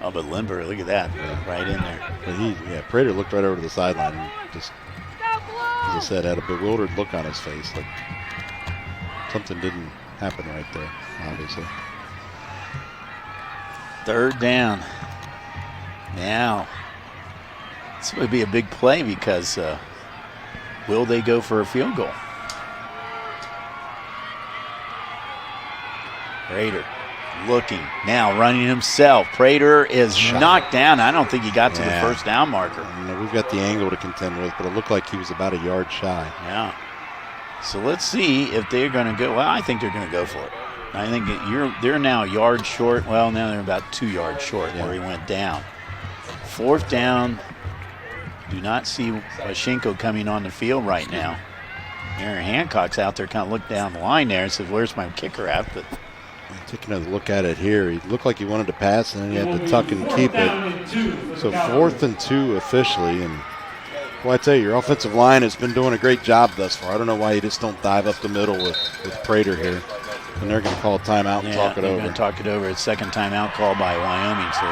Oh, but Lindbergh, look at that. Yeah. Right in there. But Prater looked right over to the sideline and just, as I said, had a bewildered look on his face. Like something didn't happen right there, obviously. Third down. Now, this would be a big play because will they go for a field goal? Prater looking, now running himself. Prater is knocked down. I don't think he got to the first down marker. We've got the angle to contend with, but it looked like he was about a yard shy. Yeah. So let's see if they're going to go. Well, I think they're going to go for it. I think they're now a yard short. Well, now they're about 2 yards short where he went down. Fourth down. Do not see Washenko coming on the field right now. Aaron Hancock's out there kind of looked down the line there and said, where's my kicker at? But taking a look at it here, he looked like he wanted to pass and then he had to tuck and keep it. So 4th and 2 officially. And well, I tell you, your offensive line has been doing a great job thus far. I don't know why you just don't dive up the middle with Prater here. And they're going to call a timeout and talk it over. They're going to talk it over. It's second timeout call by Wyoming. So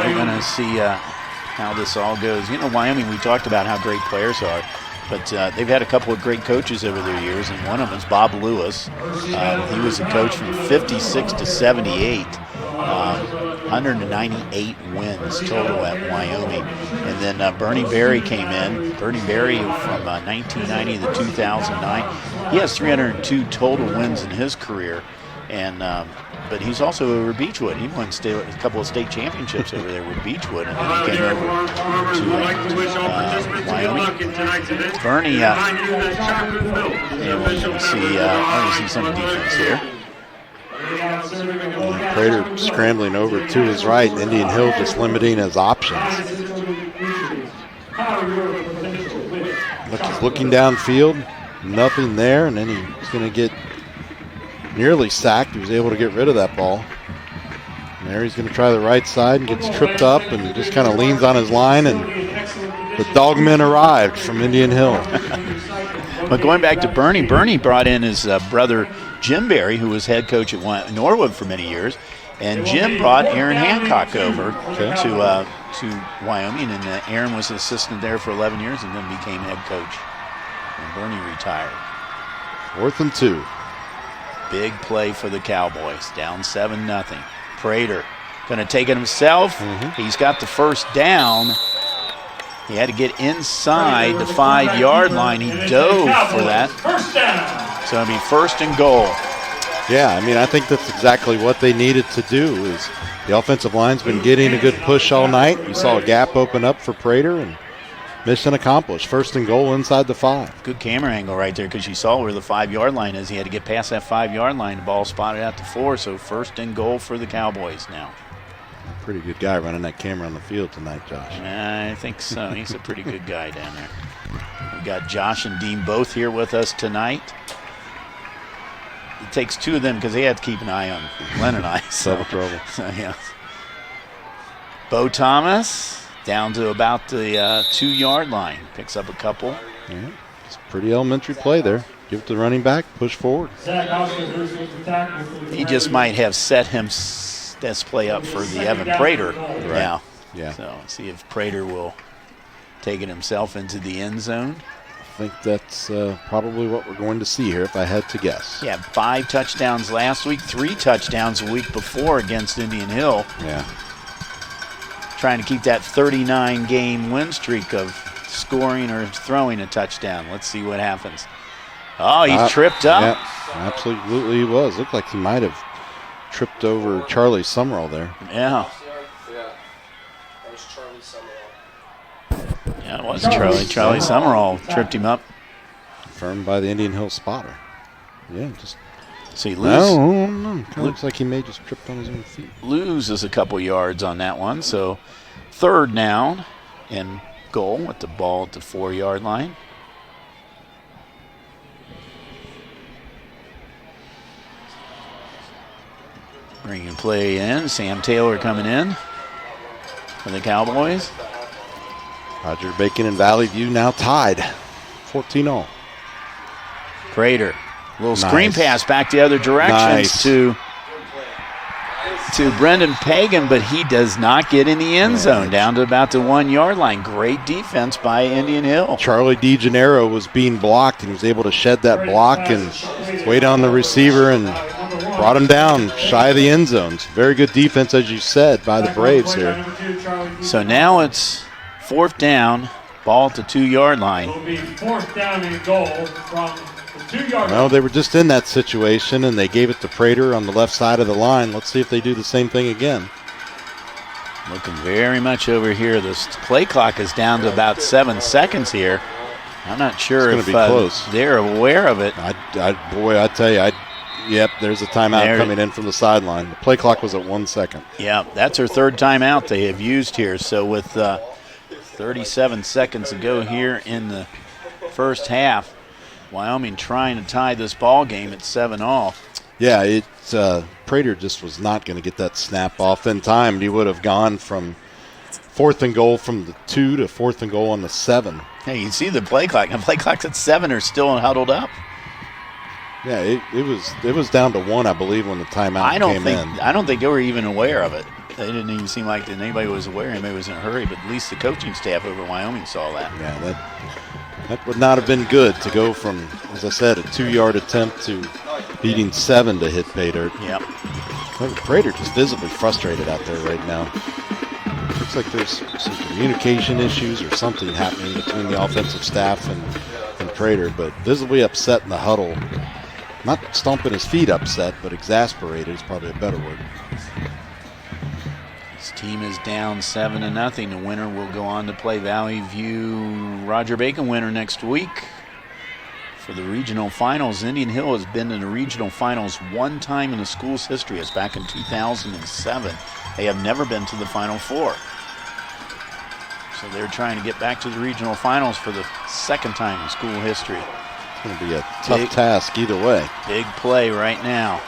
they're going to see how this all goes. You know, Wyoming, we talked about how great players are. But they've had a couple of great coaches over their years, and one of them is Bob Lewis. He was a coach from 56 to 78. 198 wins total at Wyoming. And then Bernie Berry came in. Bernie Berry from 1990 to 2009. He has 302 total wins in his career. And but he's also over Beechwood. He won a couple of state championships over there with Beechwood, and then he came over to Wyoming. Bernie, and we'll see some defense here. Prater scrambling over to his right. Indian Hill just limiting his options. He's looking downfield, nothing there, and then he's going to get nearly sacked. He was able to get rid of that ball. And there he's going to try the right side and gets tripped up and just kind of leans on his line, and the dogmen arrived from Indian Hill. But going back to Bernie brought in his brother Jim Berry, who was head coach at Norwood for many years, and Jim brought Aaron Hancock over to Wyoming, and Aaron was an assistant there for 11 years and then became head coach when Bernie retired. 4th and 2. Big play for the Cowboys, down 7-0. Prater going to take it himself. He's got the first down. He had to get inside the 5-yard line. He dove for that. So it'll be 1st and goal. Yeah, I mean, I think that's exactly what they needed to do. Is the offensive line's been getting a good push all night. You saw a gap open up for Prater, and mission accomplished. 1st and goal inside the 5. Good camera angle right there, because you saw where the 5-yard line is. He had to get past that 5-yard line. The ball spotted out to 4, so 1st and goal for the Cowboys now. Pretty good guy running that camera on the field tonight, Josh. I think so. He's a pretty good guy down there. We've got Josh and Dean both here with us tonight. It takes 2 of them because they have to keep an eye on Glenn and I. Double trouble. So, yeah. Bo Thomas down to about the 2-yard line. Picks up a couple. Yeah, it's a pretty elementary play there. Give it to the running back, push forward. He just might have set this play up for the Evan Prater now. Yeah. So see if Prater will take it himself into the end zone. I think that's probably what we're going to see here if I had to guess. Yeah, 5 touchdowns last week, 3 touchdowns a week before against Indian Hill. Yeah. Trying to keep that 39-game win streak of scoring or throwing a touchdown. Let's see what happens. Oh, he tripped up. Yeah, absolutely he was. Looked like he might have tripped over Charlie Summerall there. Yeah. That was Charlie Summerall. Yeah, it was Charlie. Charlie Summerall tripped him up. Confirmed by the Indian Hill spotter. Yeah, just. So he loses. No. Kind of looks like he may just tripped on his own feet. Loses a couple yards on that one. So 3rd down and goal with the ball at the 4-yard line. Bringing play in. Sam Taylor coming in for the Cowboys. Roger Bacon and Valley View now tied. 14-all. Prater. Little screen pass back the other direction to Brendan Pagan, but he does not get in the end zone, down to about the 1-yard line. Great defense by Indian Hill. Charlie DeGennaro was being blocked, and he was able to shed that block and wait on the receiver and brought him down shy of the end zones. Very good defense, as you said, by the Braves here. So now it's 4th down, ball at the 2-yard line. It will be 4th down and goal from the 2-yard line. Well, they were just in that situation, and they gave it to Prater on the left side of the line. Let's see if they do the same thing again. Looking very much over here. This play clock is down to about 7 seconds here. I'm not sure if they're aware of it. I tell you, yep, there's a timeout coming in from the sideline. The play clock was at 1 second. Yeah, that's her 3rd timeout they have used here. So with 37 seconds to go here in the first half, Wyoming trying to tie this ball game at 7-all. Yeah, Prater just was not going to get that snap off in time. He would have gone from 4th and goal from the 2 to 4th and goal on the 7. Hey, you see the play clock. The play clock's at 7 are still huddled up. Yeah, it was down to 1, I believe, when the timeout came in. I don't think they were even aware of it. They didn't even seem like anybody was aware. Anybody was in a hurry, but at least the coaching staff over in Wyoming saw that. Yeah, that would not have been good to go from, as I said, a 2-yard attempt to beating 7 to hit pay dirt. Yep. Prater just visibly frustrated out there right now. Looks like there's some communication issues or something happening between the offensive staff and Prater, but visibly upset in the huddle. Not stomping his feet upset, but exasperated is probably a better word. His team is down 7-0. The winner will go on to play Valley View Roger Bacon winner next week for the regional finals. Indian Hill has been in the regional finals one time in the school's history. It's back in 2007. They have never been to the Final Four. So they're trying to get back to the regional finals for the second time in school history. It's going to be a tough task either way. Big play right now.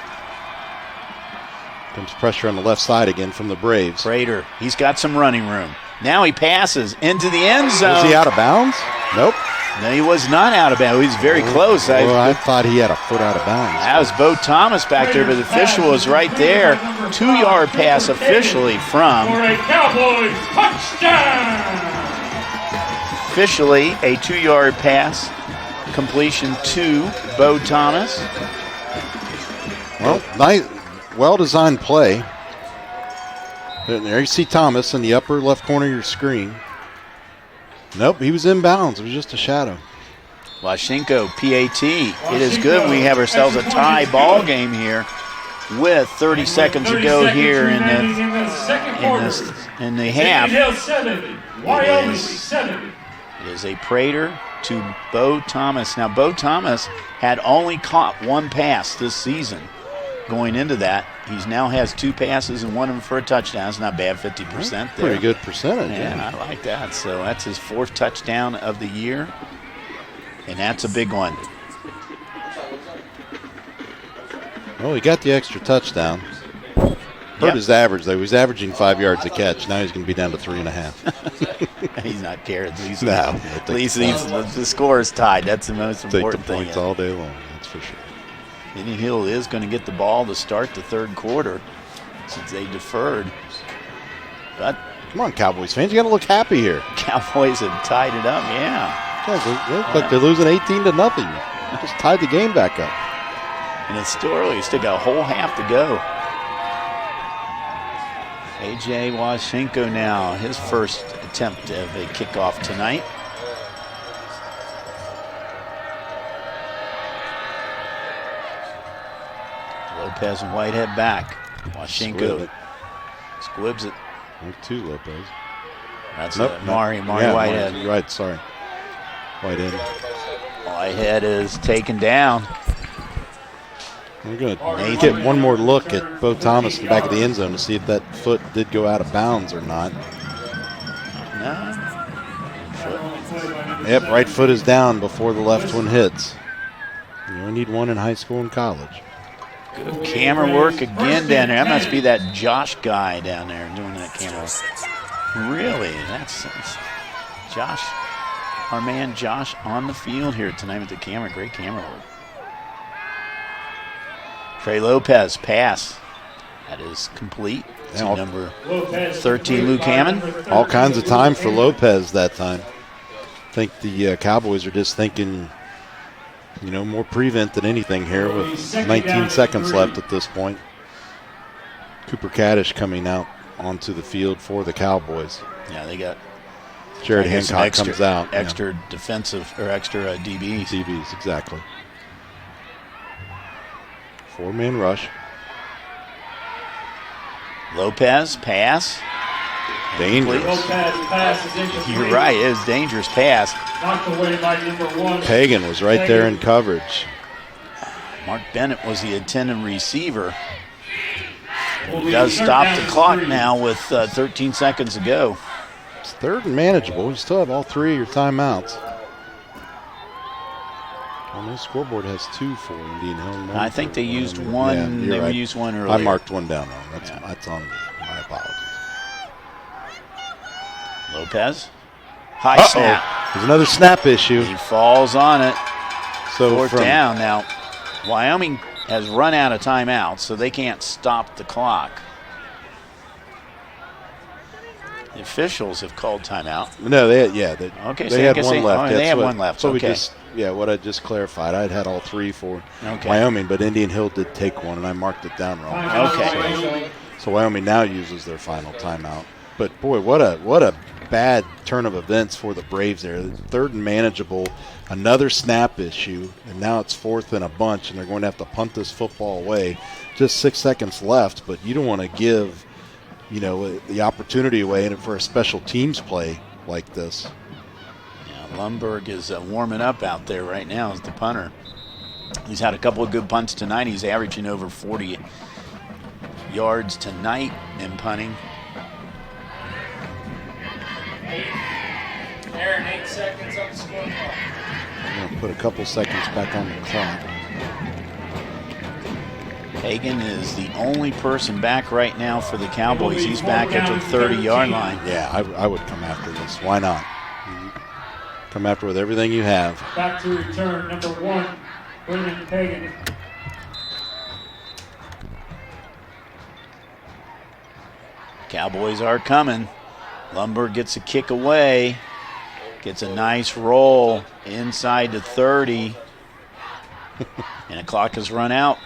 Comes pressure on the left side again from the Braves. Prater, he's got some running room. Now he passes into the end zone. Was he out of bounds? Nope. No, he was not out of bounds. He was very close. I thought he had a foot out of bounds. That was Bo Thomas back there, but the official was right there. 2-yard pass officially from. For a Cowboys touchdown! Officially a 2-yard pass completion to Bo Thomas. Well, nice, well-designed play. There you see Thomas in the upper left corner of your screen. Nope, he was in bounds. It was just a shadow. Washenko, PAT. It is good. We have ourselves a tie ball game here with 30 seconds to go here in the half. Wyoming 7. It is a Prater to Bo Thomas. Now, Bo Thomas had only caught one pass this season. Going into that, he now has 2 passes and one of them for a touchdown. It's not bad, 50% there. Pretty good percentage. Yeah, I like that. So that's his 4th touchdown of the year, and that's a big one. Well, he got the extra touchdown. Hurt his average, though. He was averaging 5 yards a catch. Now he's going to be down to 3.5. He's not caring. At least the score is tied. That's the most important thing. Take the points all day long, that's for sure. Indian Hill is going to get the ball to start the third quarter since they deferred. But come on, Cowboys fans, you got to look happy here. Cowboys have tied it up, They look like they're losing 18-0. Just tied the game back up. And it's still early. Still got a whole half to go. A.J. Washenko now, his first attempt of a kickoff tonight. Lopez and Whitehead back. Washenko squibs it. Two Lopez. That's Mari Whitehead. You're right, sorry. Whitehead is taken down. We're going to get one more look at Bo Thomas in the back of the end zone to see if that foot did go out of bounds or not. No. Yep, right foot is down before the left one hits. You only need one in high school and college. Good camera work again down there. That must be that Josh guy down there doing that camera work. Really? That's Josh, our man Josh on the field here tonight with the camera. Great camera work. Trey Lopez pass. That is complete to number 13, Luke Hammond. All kinds of time for Lopez that time. I think the Cowboys are just thinking, more prevent than anything here with 19 seconds left at this point. Cooper Kaddish coming out onto the field for the Cowboys. Yeah, they got Jared Hancock comes out. Extra defensive or extra DBs. DBs, exactly. 4-man rush. Lopez pass. Dangerous. You're right. It was a dangerous pass. Knocked away by number 1. Pagan was right there in coverage. Mark Bennett was the intended receiver. He does stop the clock now with 13 seconds to go. It's third and manageable. You still have all 3 of your timeouts. Well, the scoreboard has 2 for Indian Hill. I think they used one. Yeah, they used one earlier. I marked one down wrong. That's on me. My apologies. Lopez. High snap. There's another snap issue. He falls on it. So fourth down. Now, Wyoming has run out of timeouts, so they can't stop the clock. The officials have called timeout. No, they had one left. They have one left. So okay. What I just clarified, I'd had all 3 for Wyoming, but Indian Hill did take one, and I marked it down wrong. Okay. So Wyoming now uses their final timeout. But boy, what a bad turn of events for the Braves there. Third and manageable, another snap issue, and now it's 4th and a bunch, and they're going to have to punt this football away. Just 6 seconds left, but you don't want to give, the opportunity away for a special teams play like this. Yeah, Lundberg is warming up out there right now as the punter. He's had a couple of good punts tonight. He's averaging over 40 yards tonight in punting. Aaron, 8 seconds on the score clock. I'm going to put a couple seconds back on the clock. Hagan is the only person back right now for the Cowboys. He's back at the 30-yard line. Yeah, I would come after this. Why not? Come after with everything you have. Back to return, number 1, Brendan Hagan. Cowboys are coming. Lundberg gets a kick away. Gets a nice roll inside the 30. And the clock has run out.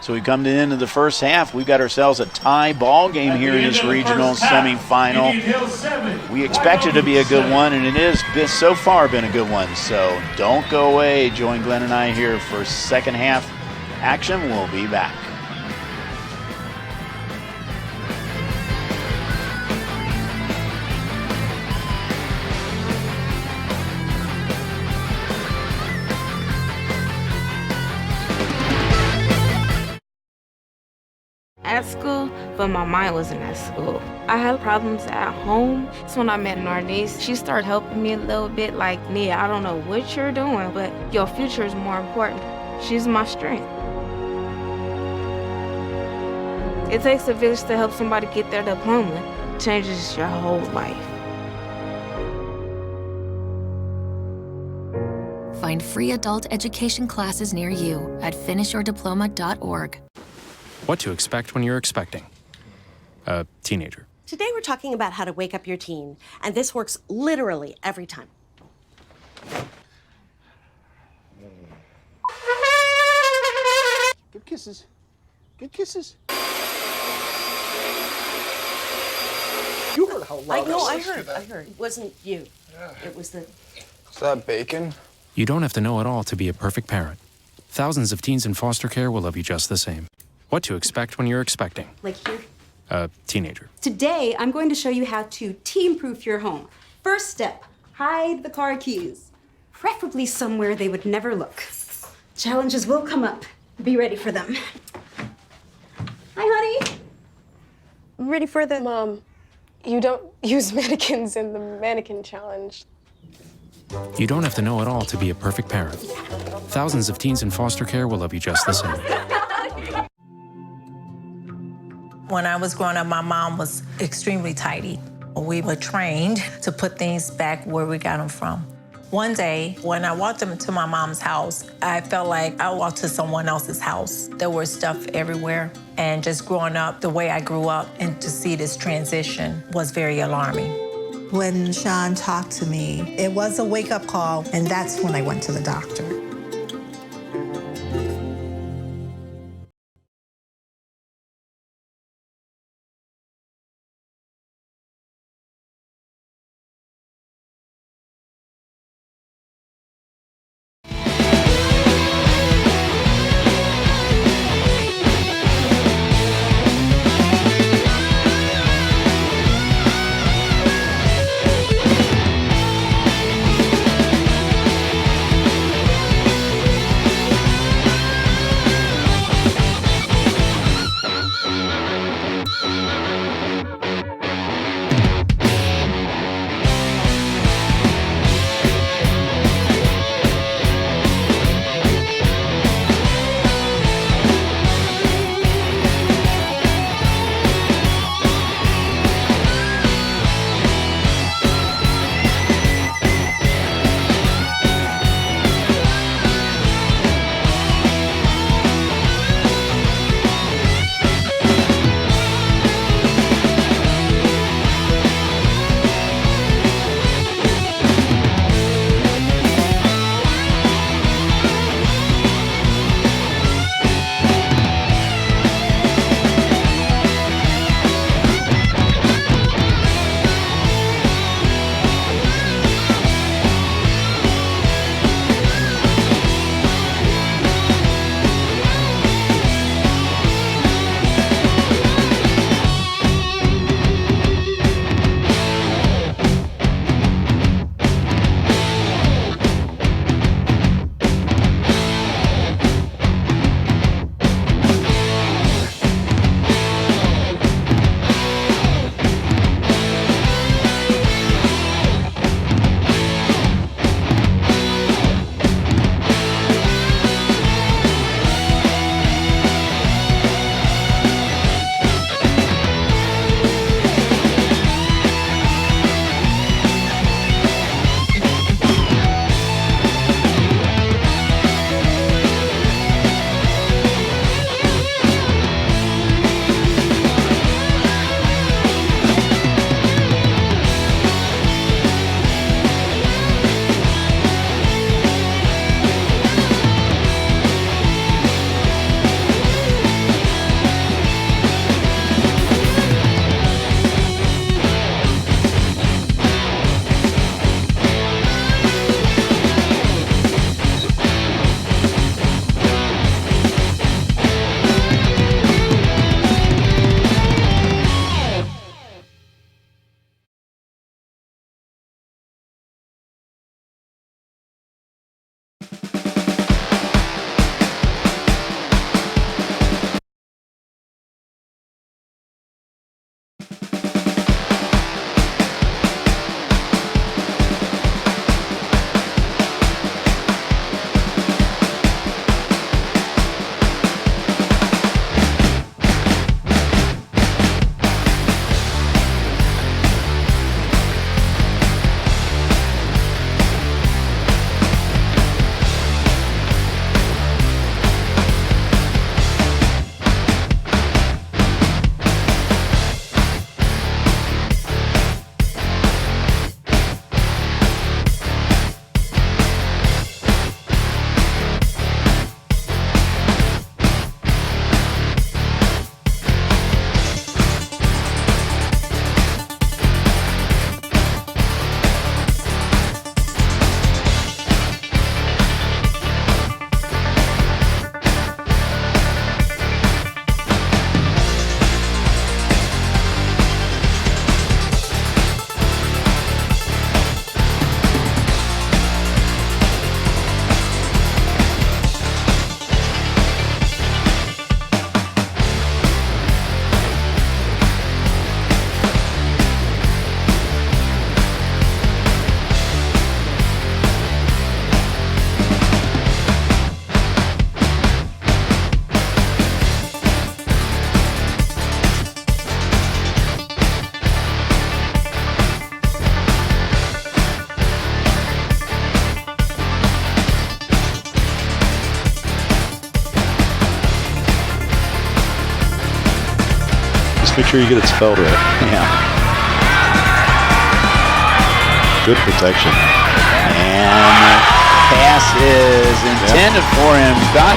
So we come to the end of the first half. We've got ourselves a tie ball game here in this regional semifinal. We expect it to be a good one, and it is so far been a good one. So don't go away. Join Glenn and I here for second half action. We'll be back. At school, but my mind wasn't at school. I had problems at home. That's when I met Narnese. She started helping me a little bit, like, Nia, I don't know what you're doing, but your future is more important. She's my strength. It takes a village to help somebody get their diploma. It changes your whole life. Find free adult education classes near you at finishyourdiploma.org. What to expect when you're expecting a teenager. Today we're talking about how to wake up your teen, and this works literally every time. Good kisses. Good kisses. You heard how loud I heard. It wasn't you. Yeah. It was the... Is that bacon? You don't have to know it all to be a perfect parent. Thousands of teens in foster care will love you just the same. What to expect when you're expecting like here? A teenager. Today, I'm going to show you how to teen-proof your home. First step, hide the car keys. Preferably somewhere they would never look. Challenges will come up. Be ready for them. Hi, honey. I'm ready for the... Mom, you don't use mannequins in the mannequin challenge. You don't have to know it all to be a perfect parent. Thousands of teens in foster care will love you just the same. When I was growing up, my mom was extremely tidy. We were trained to put things back where we got them from. One day, when I walked into my mom's house, I felt like I walked to someone else's house. There was stuff everywhere. And just growing up the way I grew up and to see this transition was very alarming. When Sean talked to me, it was a wake-up call, and that's when I went to the doctor. Just make sure you get it spelled right. Yeah. Good protection. And pass is intended for him. Got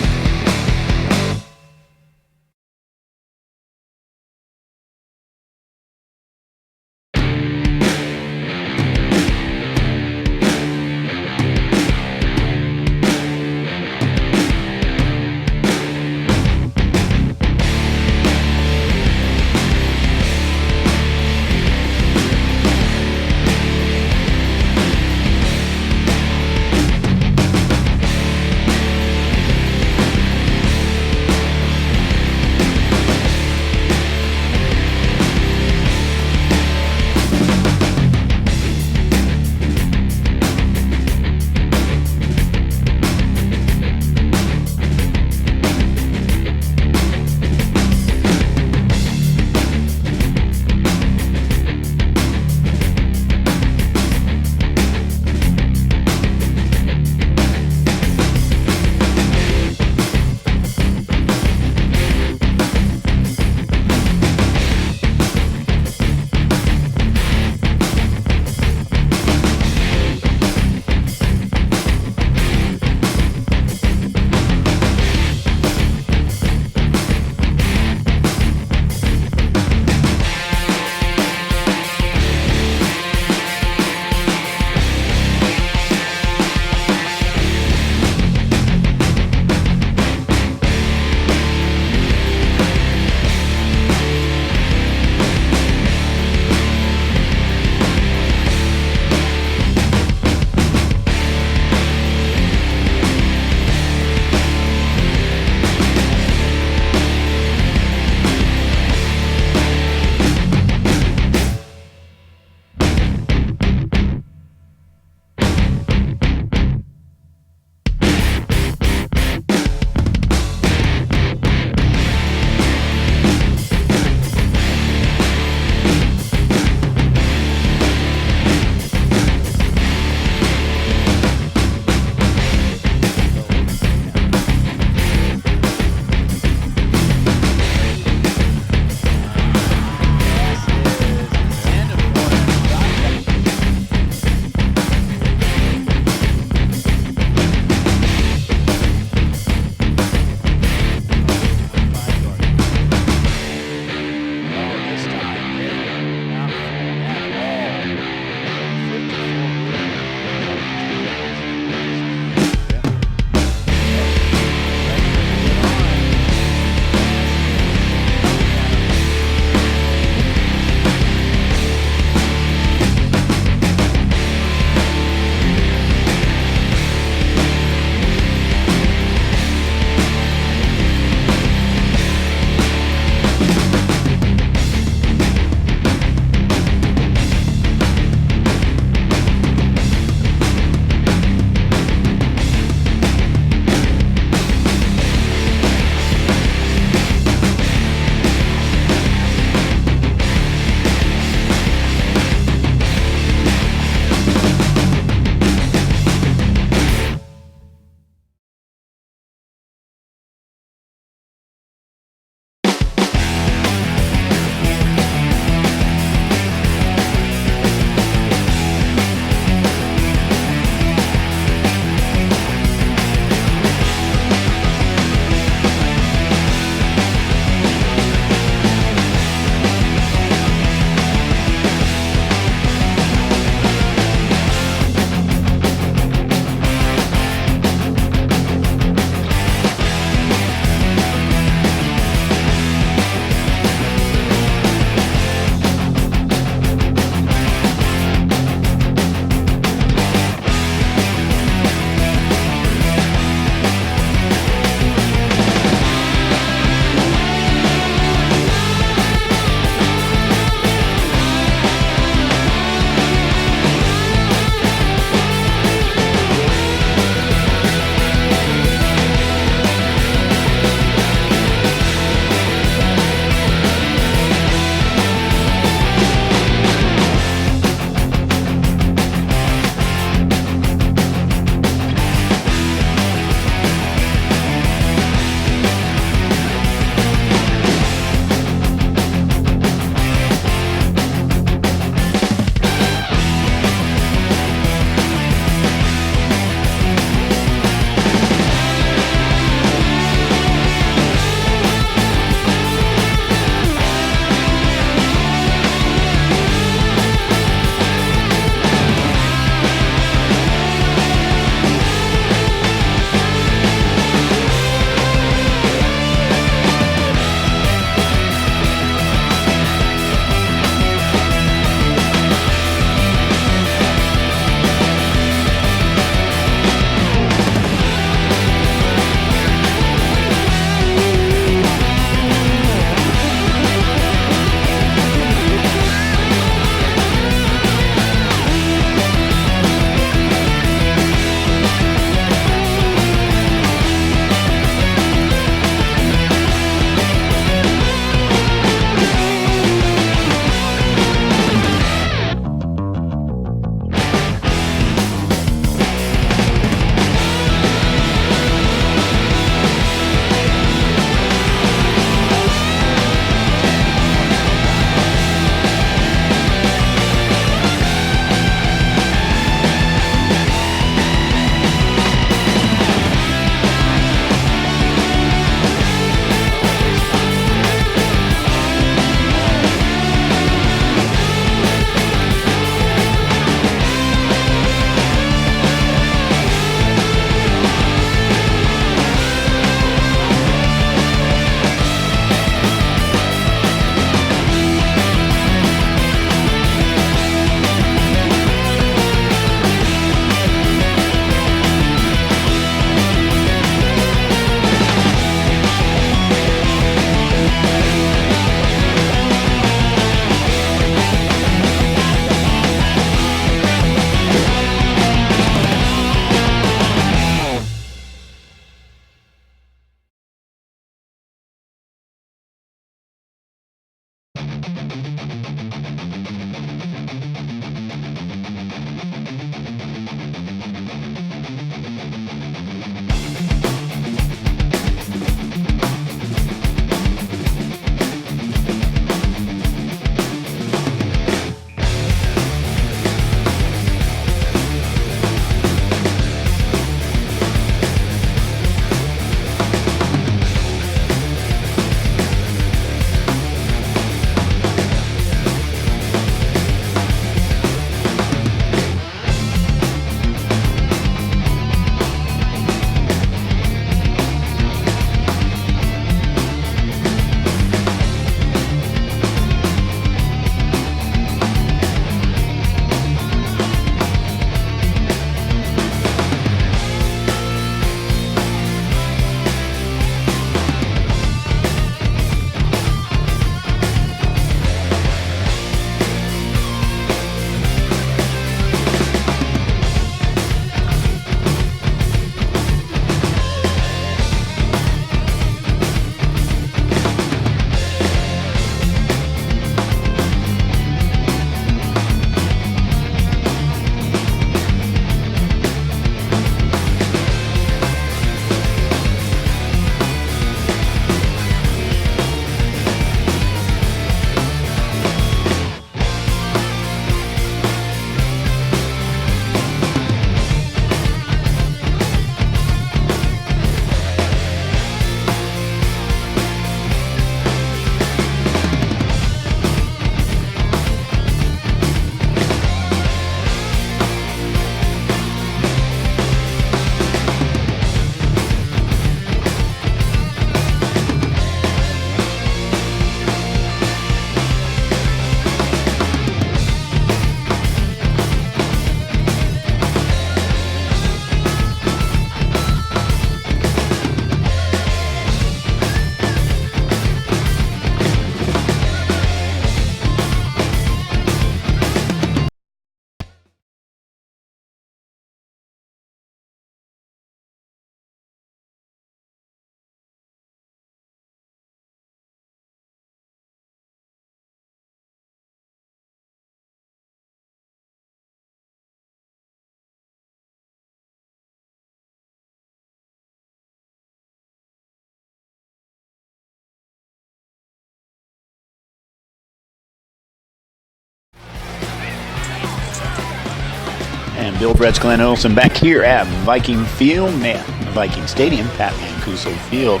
Bill Bretz, Glenn Olson back here at Viking Stadium, Pat Mancuso Field,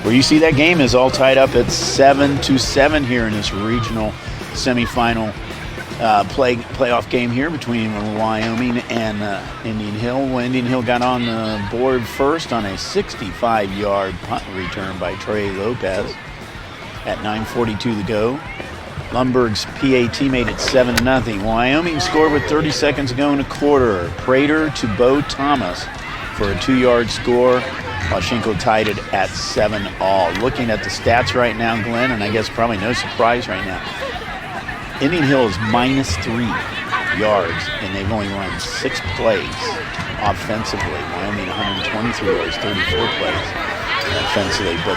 where you see that game is all tied up at 7-7 here in this regional semifinal playoff game here between Wyoming and Indian Hill. Well, Indian Hill got on the board first on a 65-yard punt return by Trey Lopez at 9:42 to go. Lundberg's PAT made it 7-0. Wyoming scored with 30 seconds to go in a quarter. Prater to Bo Thomas for a 2-yard score. Washenko tied it at 7-all. Looking at the stats right now, Glenn, and I guess probably no surprise right now, Indian Hill is -3 yards, and they've only run 6 plays offensively. Wyoming 123 yards, 34 plays offensively. But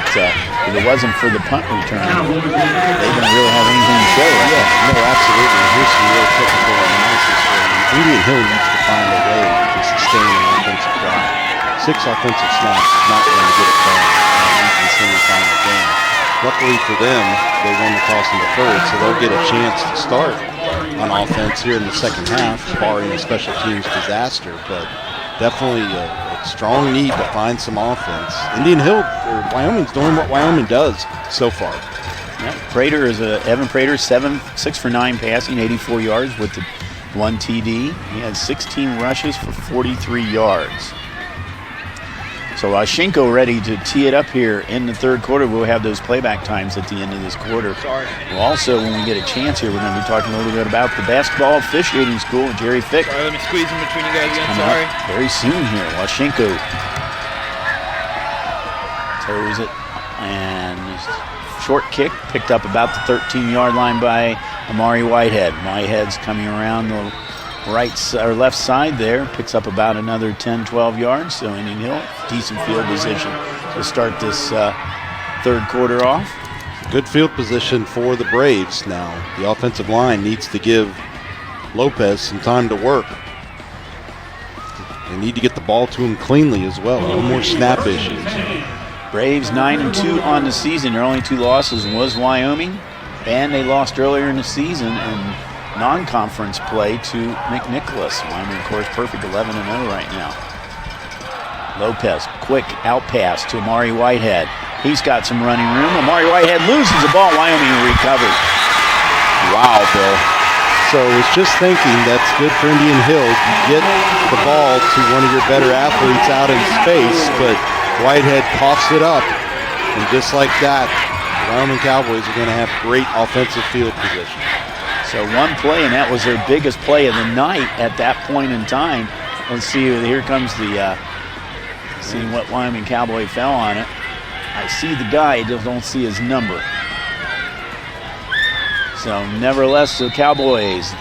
if it wasn't for the punt return, they didn't really have anything to show. Right? Yeah, no, absolutely. Here's some real technical analysis for you. Indian Hill needs to find a way to sustain an offensive drive. 6 offensive snaps is not going to get it done in the semifinal game. Luckily for them, they won the toss and deferred, so they'll get a chance to start on offense here in the second half, barring a special teams disaster. But definitely a strong need to find some offense. Indian Hill, or Wyoming's doing what Wyoming does so far. Yeah, Prater is Evan Prater, 6 for 9 passing, 84 yards with the 1 TD. He had 16 rushes for 43 yards. So Washenko ready to tee it up here in the third quarter. We'll have those playback times at the end of this quarter. We'll also, when we get a chance here, we're going to be talking a little bit about the basketball officiating school with Jerry Fick. Sorry, let me squeeze in between you guys again. Sorry. Very soon here. Washenko toes it, and short kick picked up about the 13-yard line by Amari Whitehead. Whitehead's coming around the left side there, picks up about another 10-12 yards. So Indian Hill, decent field position to start this third quarter off. Good field position for the Braves now. The offensive line needs to give Lopez some time to work. They need to get the ball to him cleanly as well. No more snap issues. Braves 9-2 on the season. Their only 2 losses was Wyoming, and they lost earlier in the season and non-conference play to McNicholas. Wyoming, of course, perfect 11-0 right now. Lopez, quick out pass to Amari Whitehead. He's got some running room. Amari Whitehead loses the ball. Wyoming recovers. Wow, Bill. So I was just thinking that's good for Indian Hill. You get the ball to one of your better athletes out in space, but Whitehead coughs it up. And just like that, the Wyoming Cowboys are going to have great offensive field position. So one play, and that was their biggest play of the night at that point in time. Let's see, here comes the, seeing what Wyoming Cowboy fell on it. I see the guy, I just don't see his number. So nevertheless, the Cowboys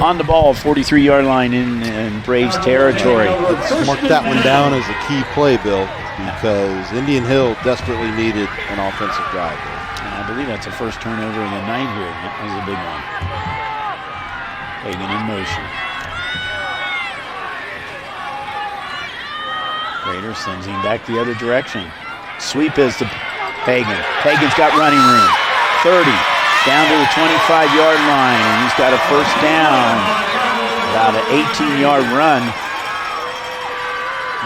on the ball, 43-yard line in Braves territory. Let's mark that one down as a key play, Bill, because Indian Hill desperately needed an offensive drive there. I believe that's the first turnover of the night here. That was a big one. Pagan in motion. Prater sends him back the other direction. Sweep is to Pagan. Pagan's got running room. 30, down to the 25-yard line, and he's got a first down. About an 18-yard run.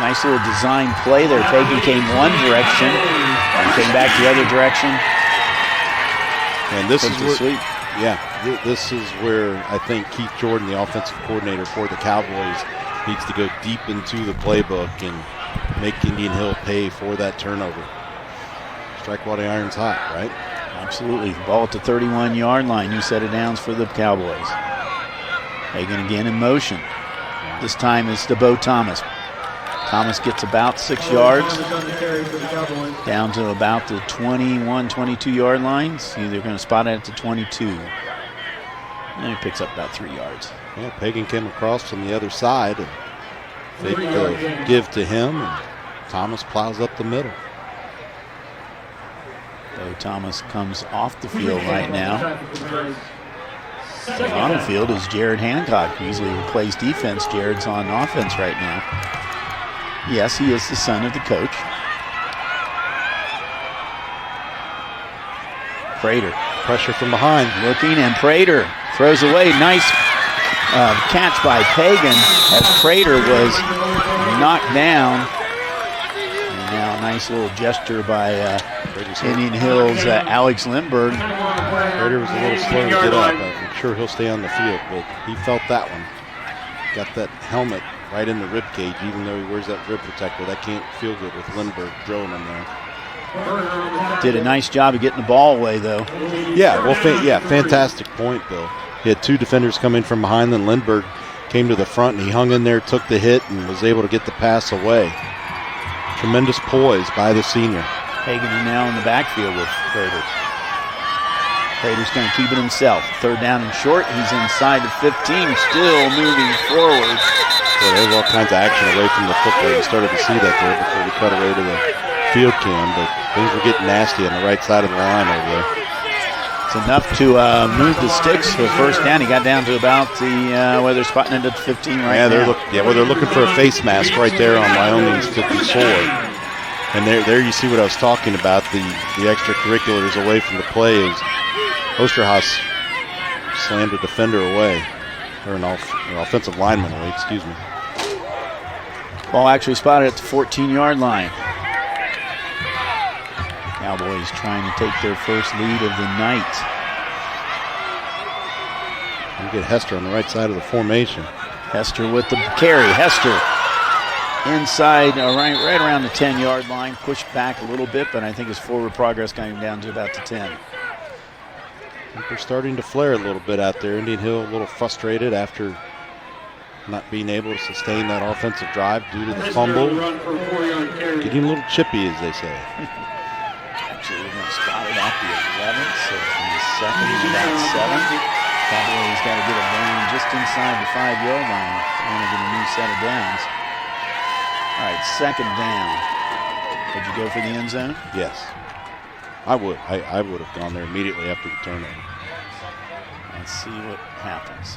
Nice little design play there. Pagan came one direction and came back the other direction. And this is where, this is where I think Keith Jordan, the offensive coordinator for the Cowboys, needs to go deep into the playbook and make Indian Hill pay for that turnover. Strike while the iron's hot, right? Absolutely. Ball at the 31-yard line. New set of downs for the Cowboys. Hagan again in motion. This time it's to Bo Thomas. Thomas gets about 6 yards, down to about the 21, 22-yard line. So they're going to spot it at the 22. And he picks up about 3 yards. Yeah, Pagan came across from the other side and faked the give to him, and Thomas plows up the middle. Bo Thomas comes off the field right now. On the field is Jared Hancock. He usually plays defense. Jared's on offense right now. Yes, he is the son of the coach. Prater. Pressure from behind. Looking, and Prater throws away. Nice catch by Pagan as Prater was knocked down. And now a nice little gesture by Indian Hill's Alex Lindbergh. Prater was a little slow to get up. I'm sure he'll stay on the field, but he felt that one. Got that helmet right in the rib cage, even though he wears that rib protector. That can't feel good with Lindbergh drilling him there. Did a nice job of getting the ball away, though. Yeah, well, fantastic point, Bill. He had two defenders come in from behind, then Lindbergh came to the front, and he hung in there, took the hit, and was able to get the pass away. Tremendous poise by the senior. Hagan now in the backfield with Prater. Prater's going to keep it himself. 3rd down and short. He's inside the 15, still moving forward. Well, there was all kinds of action away from the football. You started to see that there before we cut away to the field cam, but things were getting nasty on the right side of the line over there. It's enough to move the sticks for a 1st down. He got down to about the where they're spotting it at the 15 right now. They're looking for a face mask right there on Wyoming's 54. And there you see what I was talking about, the extracurriculars away from the play is OHSAA slammed a defender away, or an offensive lineman away, excuse me. Ball actually spotted at the 14-yard line. Cowboys trying to take their first lead of the night. You get Hester on the right side of the formation. Hester with the carry. Hester inside, right around the 10-yard line. Pushed back a little bit, but I think his forward progress got him down to about the 10. I think they're starting to flare a little bit out there. Indian Hill a little frustrated after not being able to sustain that offensive drive due to the fumble. Getting a little chippy, as they say. Actually, we're going to spot it at the 11th, so from the 2nd to about 7th. Cowboys got to get it down just inside the 5-yard line. They want to get a new set of downs. All right, 2nd down. Would you go for the end zone? Yes. I would. I would have gone there immediately after the turnover. Let's see what happens.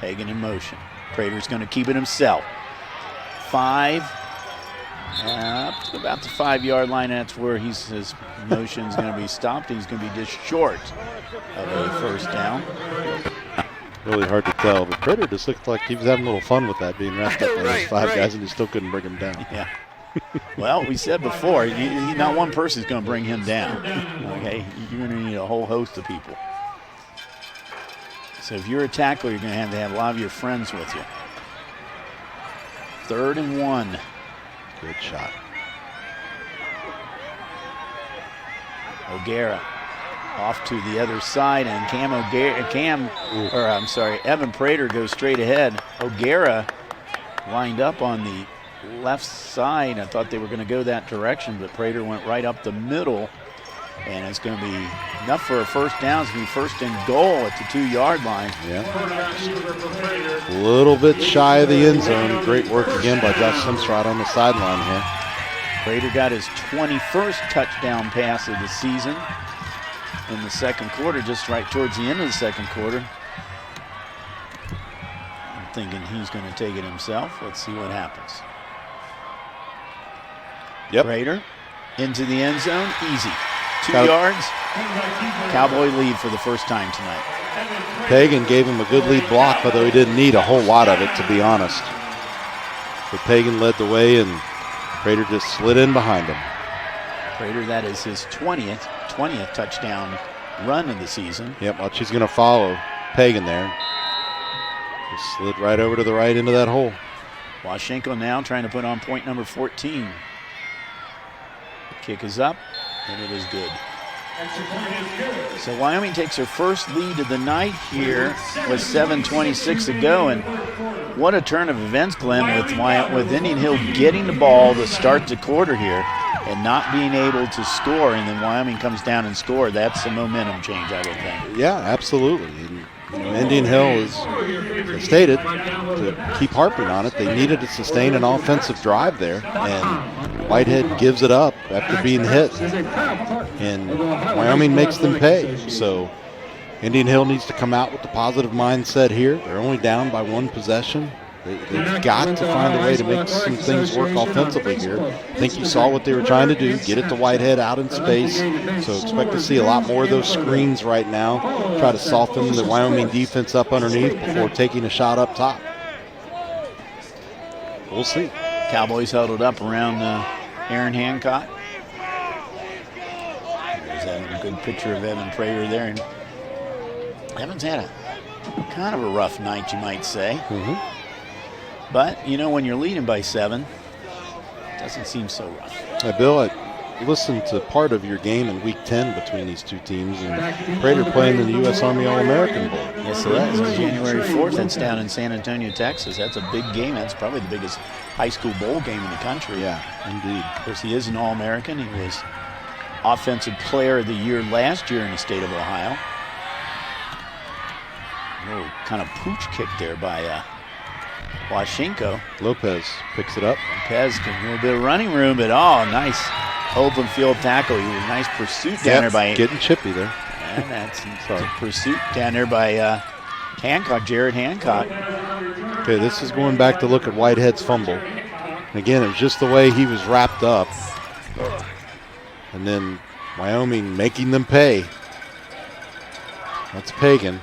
Hagan in motion. Prater's going to keep it himself. 5. Up to about the 5-yard line. That's where his motion's going to be stopped. He's going to be just short of a 1st down. Really hard to tell, but Prater just looked like he was having a little fun with that, being wrapped up by those 5 guys, and he still couldn't bring him down. Yeah. Well, we said before, not one person's going to bring him down. Okay, you're going to need a whole host of people. So if you're a tackler, you're going to have a lot of your friends with you. 3rd and 1. Good shot. O'Gara off to the other side, and Evan Prater goes straight ahead. O'Gara lined up on the left side. I thought they were going to go that direction, but Prater went right up the middle, and it's going to be enough for a 1st down. It's going to be 1st and goal at the 2-yard line. Yeah. A little bit shy of the end zone. Great work again by Josh Simstrad on the sideline here. Prater got his 21st touchdown pass of the season in the 2nd quarter, just right towards the end of the 2nd quarter. I'm thinking he's going to take it himself. Let's see what happens. Yep. Prater into the end zone, easy. 2 yards. Cowboy lead for the 1st time tonight. Pagan gave him a good lead block, although he didn't need a whole lot of it, to be honest. But Pagan led the way, and Prater just slid in behind him. Prater, that is his 20th touchdown run of the season. Yep, watch, he's going to follow Pagan there. Just slid right over to the right into that hole. Washenko now trying to put on point number 14. Kick is up, and it is good. So Wyoming takes her first lead of the night here with 7:26 to go, and what a turn of events, Glenn, with Indian Hill getting the ball to start the quarter here and not being able to score, and then Wyoming comes down and scores. That's a momentum change, I would think. Yeah, absolutely. Indian Hill is stated to keep harping on it. They needed to sustain an offensive drive there, and Whitehead gives it up after being hit, and Wyoming makes them pay. So Indian Hill needs to come out with the positive mindset here. They're only down by 1 possession. They've got to find a way to make some things work offensively here. I think you saw what they were trying to do, get it to Whitehead out in space. So expect to see a lot more of those screens right now. Try to soften the Wyoming defense up underneath before taking a shot up top. We'll see. Cowboys held it up around Aaron Hancock. There's a good picture of Evan Prater there. And Evan's had a kind of a rough night, you might say. But, you know, when you're leading by 7, it doesn't seem so rough. Bill, I listened to part of your game in Week 10 between these two teams, and Prater playing in the U.S. Army All-American Bowl. Yes, it is. It's January 4th. That's down in San Antonio, Texas. That's a big game. That's probably the biggest high school bowl game in the country. Yeah, indeed. Of course, he is an All-American. He was Offensive Player of the Year last year in the state of Ohio. A little kind of pooch kick there by Washenko. Lopez picks it up. Lopez getting a little bit of running room, but nice open field tackle. He was a nice pursuit down there by getting chippy there. And that's a pursuit down there by Hancock, Jared Hancock. Okay, this is going back to look at Whitehead's fumble. And again, it was just the way he was wrapped up. And then Wyoming making them pay. That's Pagan.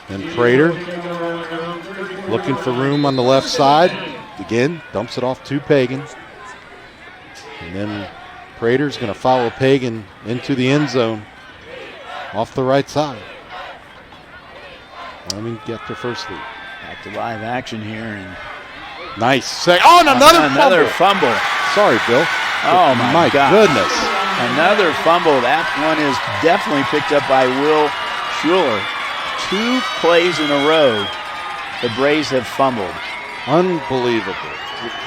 And Prater looking for room on the left side. Again, dumps it off to Pagan. And then Prater's going to follow Pagan into the end zone off the right side. Wyoming get their first lead. Back to live action here. And nice. Another fumble. Sorry, Bill. Oh, my goodness. Another fumble. That one is definitely picked up by Will Schuler. 2 plays in a row, the Braves have fumbled. Unbelievable.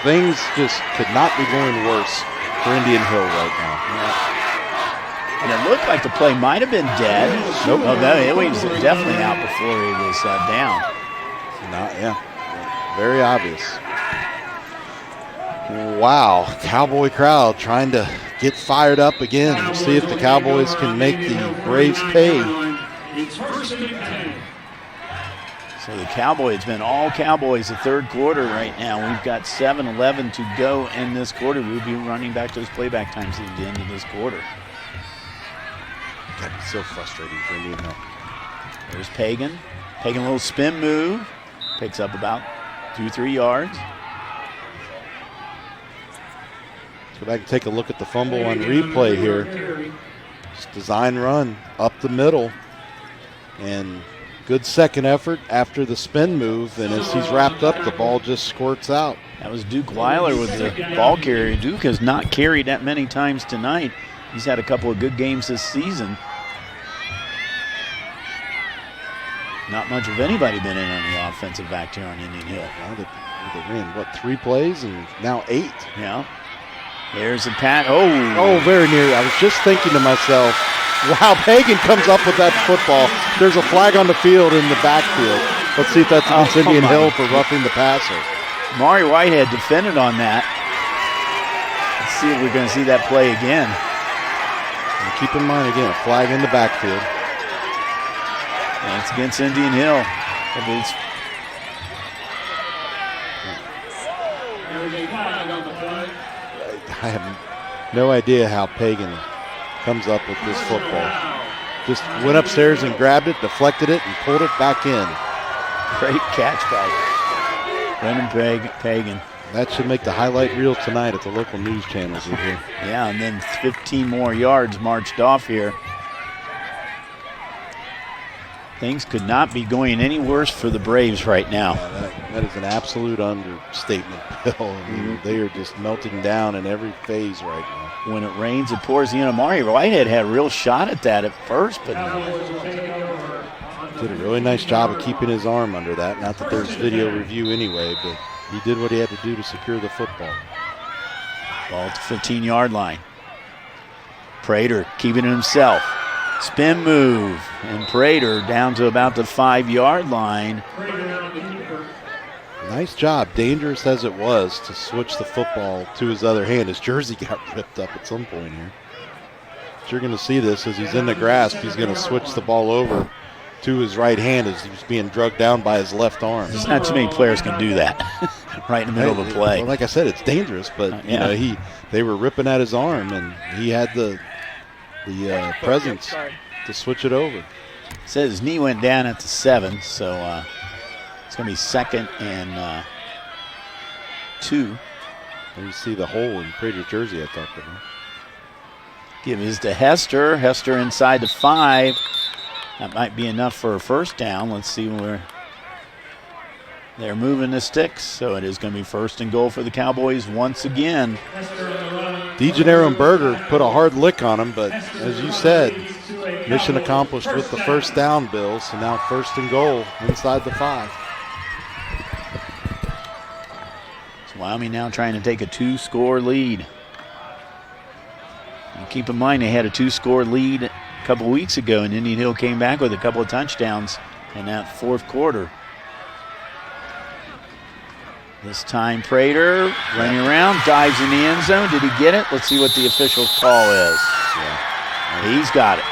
Things just could not be going worse for Indian Hill right now. Yeah. And it looked like the play might have been dead. Nope. Oh, no, it was definitely out before he was down. Very obvious. Wow, Cowboy crowd trying to get fired up again. See if the Cowboys can make the Braves pay. It's first and 10. So the Cowboys, it's been all Cowboys the third quarter right now. We've got 7:11 to go in this quarter. We'll be running back those playback times at the end of this quarter. That'd be so frustrating for Indian Hill. There's Pagan. Pagan, a little spin move. Picks up about 2-3 yards. Let's go back and take a look at the fumble on replay here. Just design run up the middle. And good second effort after the spin move. And as he's wrapped up, the ball just squirts out. That was Duke Weiler with the ball carrier. Duke has not carried that many times tonight. He's had a couple of good games this season. Not much of anybody been in on the offensive back here on Indian Hill. Now they ran, 3 plays and now 8. Yeah. There's a pat. Oh, very near. I was just thinking to myself, wow, Pagan comes up with that football. There's a flag on the field in the backfield. Let's see if that's against Indian Hill for roughing the passer. Mari Whitehead defended on that. Let's see if we're going to see that play again. And keep in mind, again, a flag in the backfield. And it's against Indian Hill. I have no idea how Pagan comes up with this football. Just went upstairs and grabbed it, deflected it, and pulled it back in. Great catch by Brendan Pagan. That should make the highlight reel tonight at the local news channels in here. Yeah, and then 15 more yards marched off here. Things could not be going any worse for the Braves right now. That is an absolute understatement, Bill. I mean, they are just melting down in every phase right now. When it rains, it pours. Mari Whitehead had a real shot at that at first, but did a really nice job of keeping his arm under that. Not that there's video review anyway, but he did what he had to do to secure the football. Ball at the 15-yard line. Prater keeping it himself. Spin move, and Prater down to about the 5-yard line. Nice job, dangerous as it was, to switch the football to his other hand. His jersey got ripped up at some point here. But you're going to see this as he's in the grasp. He's going to switch the ball over to his right hand as he was being drugged down by his left arm. There's not too many players can do that right in the middle of a play. Well, like I said, it's dangerous, but you know, they were ripping at his arm, and he had the presence to switch it over. Says his knee went down at the 7, so it's going to be 2nd and 2. You see the hole in Prater's jersey I talked about. Give his to Hester. Hester inside the 5. That might be enough for a first down. Let's see where they're moving the sticks. So it is going to be 1st and goal for the Cowboys once again. DeGennaro and Berger put a hard lick on him, but as you said, mission accomplished with the first down, Bill. So now 1st and goal inside the 5. So Wyoming now trying to take a 2-score lead. And keep in mind they had a 2-score lead a couple weeks ago, and Indian Hill came back with a couple of touchdowns in that 4th quarter. This time Prater running around, dives in the end zone. Did he get it? Let's see what the official call is. Yeah. He's got it. I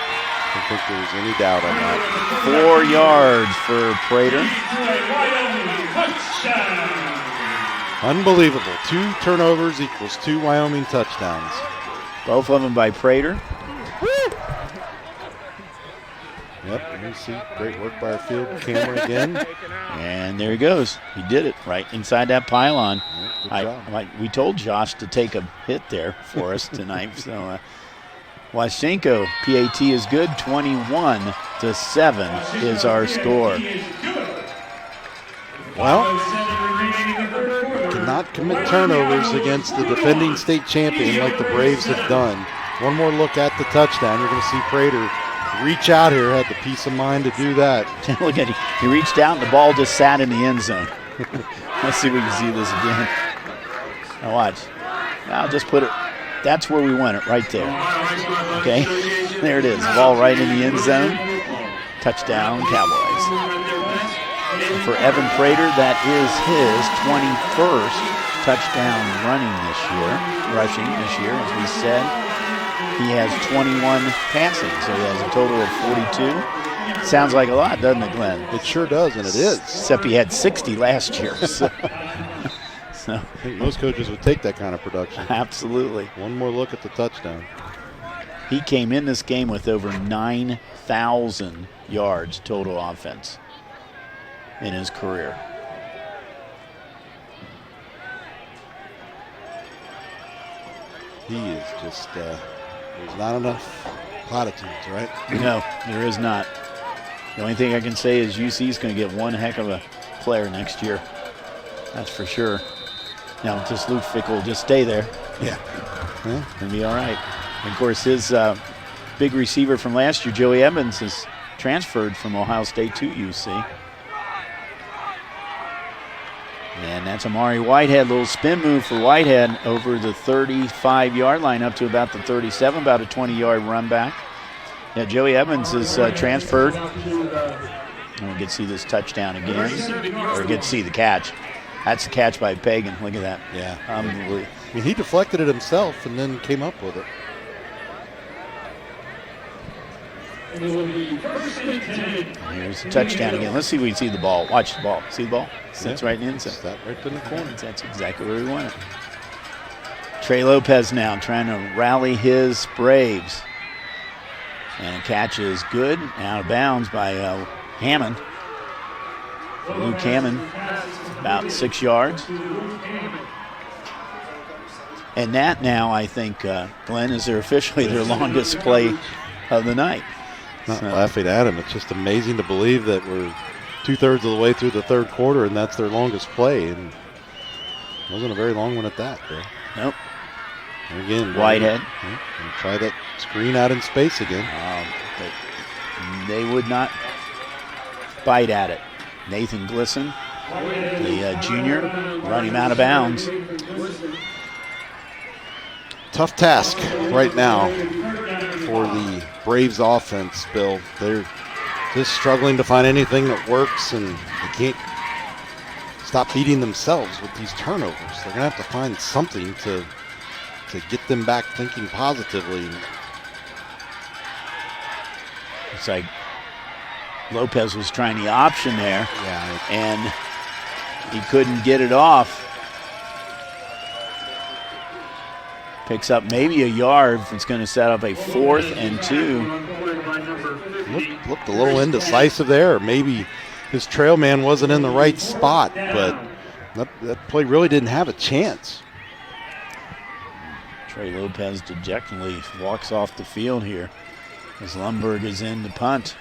don't think there was any doubt on that. 4 yards for Prater. Unbelievable. 2 turnovers equals 2 Wyoming touchdowns. Both of them by Prater. Yep, you see, great work by our field camera again. And there he goes. He did it right inside that pylon. We told Josh to take a hit there for us tonight. So Washenko, PAT is good. 21-7 is our score. Well, cannot commit turnovers against the defending state champion like the Braves have done. One more look at the touchdown. You're going to see Prater reach out here, had the peace of mind to do that. Look at him. He reached out and the ball just sat in the end zone. Let's see if we can see this again. Now watch. I'll just put it. That's where we want it, right there. Okay, there it is. Ball right in the end zone. Touchdown, Cowboys. And for Evan Prater, that is his 21st touchdown rushing this year, as we said. He has 21 passing, so he has a total of 42. Sounds like a lot, doesn't it, Glenn? It sure does, and it is. Except he had 60 last year. So I think most coaches would take that kind of production. Absolutely. One more look at the touchdown. He came in this game with over 9,000 yards total offense in his career. He is just, there's not enough platitudes, right? No, there is not. The only thing I can say is UC is going to get one heck of a player next year. That's for sure. Now, just Luke Fick will just stay there. Yeah. It'll be all right. And of course, his big receiver from last year, Joey Evans, is transferred from Ohio State to UC. And that's Amari Whitehead. Little spin move for Whitehead over the 35-yard line up to about the 37, about a 20-yard run back. Yeah, Joey Evans is transferred. And we get to see this touchdown again, or get to see the catch. That's the catch by Pagan. Look at that. Yeah. Unbelievable. I mean, he deflected it himself and then came up with it. Here's the touchdown again. Let's see if we can see the ball. Watch the ball. See the ball? Sits right in the end zone. That right in the corner. That's exactly where we want it. Trey Lopez now trying to rally his Braves. And a catch is good. Out of bounds by Hammond. Luke Hammond, about 6 yards. And that now, I think, Glenn, is officially their longest play of the night. Not laughing at him. It's just amazing to believe that we're 2/3 of the way through the third quarter, and that's their longest play. And it wasn't a very long one at that, Bill. Nope. And again, Whitehead. And try that screen out in space again. But they would not bite at it. Nathan Glisson, the junior, run him out of bounds. Tough task right now for the Braves offense, Bill. They're just struggling to find anything that works, and they can't stop beating themselves with these turnovers. They're going to have to find something to get them back thinking positively. It's like Lopez was trying the option there, and he couldn't get it off. Picks up maybe a yard. It's going to set up a 4th and 2. Looked a little indecisive there. Maybe his trail man wasn't in the right spot, but that play really didn't have a chance. Trey Lopez dejectedly walks off the field here as Lundberg is in to punt.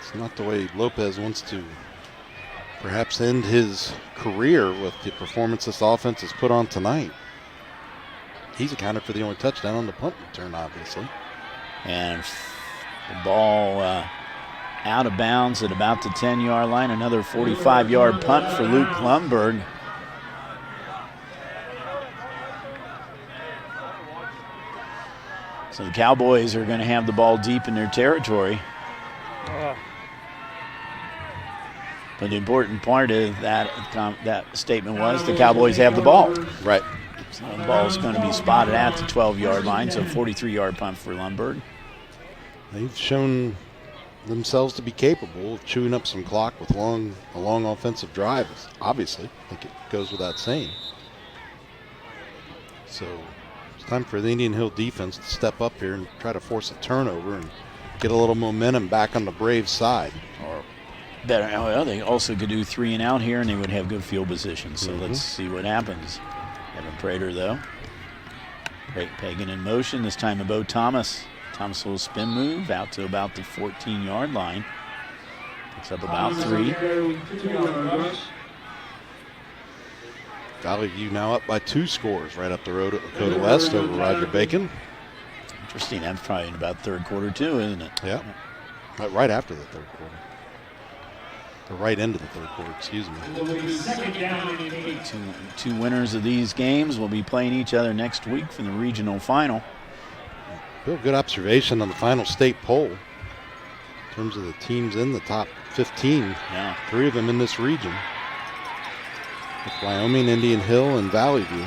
It's not the way Lopez wants to perhaps end his career with the performance this offense has put on tonight. He's accounted for the only touchdown on the punt return, obviously. And the ball out of bounds at about the 10-yard line. Another 45-yard punt for Luke Lundberg. So the Cowboys are going to have the ball deep in their territory. But the important part of that statement was the Cowboys have the ball. Right. So the ball's going to be spotted at the 12-yard line, so 43-yard punt for Lundberg. They've shown themselves to be capable of chewing up some clock with a long offensive drive, obviously. I think it goes without saying. So it's time for the Indian Hill defense to step up here and try to force a turnover and get a little momentum back on the Braves side. Or better, well, they also could do 3 and out here, and they would have good field position. So let's see what happens. Evan Prater, though. Great Pagan in motion. This time about Thomas. Thomas will spin move out to about the 14-yard line. Picks up about 3. Valley View now up by 2 scores right up the road at Lakota West over Roger Bacon. Interesting. That's probably in about third quarter, too, isn't it? Yeah. Right after the third quarter. The right end of the third quarter, excuse me. Two winners of these games will be playing each other next week for the regional final. Bill, good observation on the final state poll. In terms of the teams in the top 15, yeah. 3 of them in this region. With Wyoming, Indian Hill, and Valley View.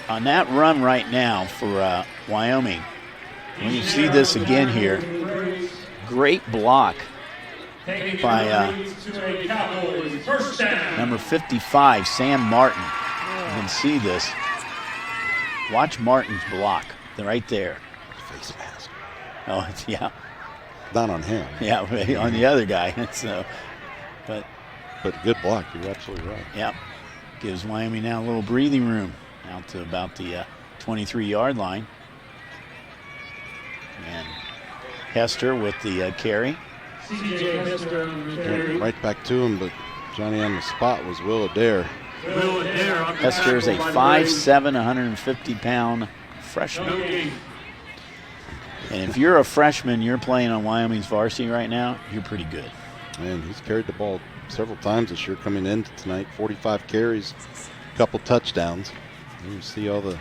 On that run right now for Wyoming, when you see this again here, great block by number 55, Sam Martin. You can see this. Watch Martin's block. They're right there. Face mask. Oh, yeah. Not on him. Yeah, on the other guy. So, but good block. You're absolutely right. Yep. Gives Wyoming now a little breathing room out to about the 23-yard line. And Hester with the carry. Right back to him, but Johnny on the spot was Will Adair. Hester is a 5'7", 150-pound freshman. And if you're a freshman, you're playing on Wyoming's varsity right now, you're pretty good. And he's carried the ball several times this year coming into tonight. 45 carries, a couple touchdowns. And you see all the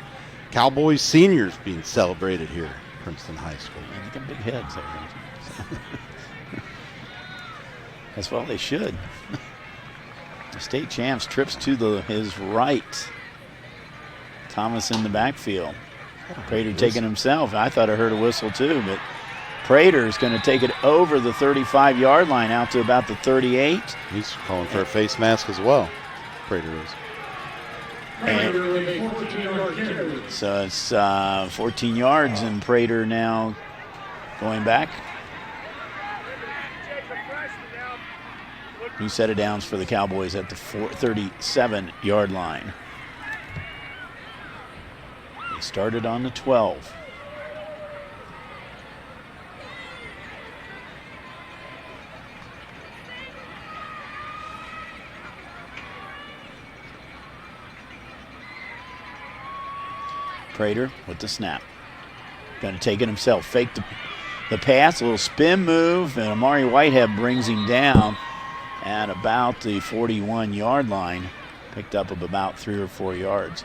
Cowboys seniors being celebrated here at Princeton High School. And they got big heads there. So. That's well they should. The state champs trips to his right. Thomas in the backfield. Prater taking himself. I thought I heard a whistle too, but Prater is going to take it over the 35-yard line out to about the 38. He's calling for a face mask as well. Prater is. And so it's 14 yards, and Prater now going back. New set of downs for the Cowboys at the 37-yard line. They started on the 12. Prater with the snap. Going to take it himself. Fake the pass, a little spin move, and Amari Whitehead brings him down at about the 41-yard line. Picked up of about 3 or 4 yards.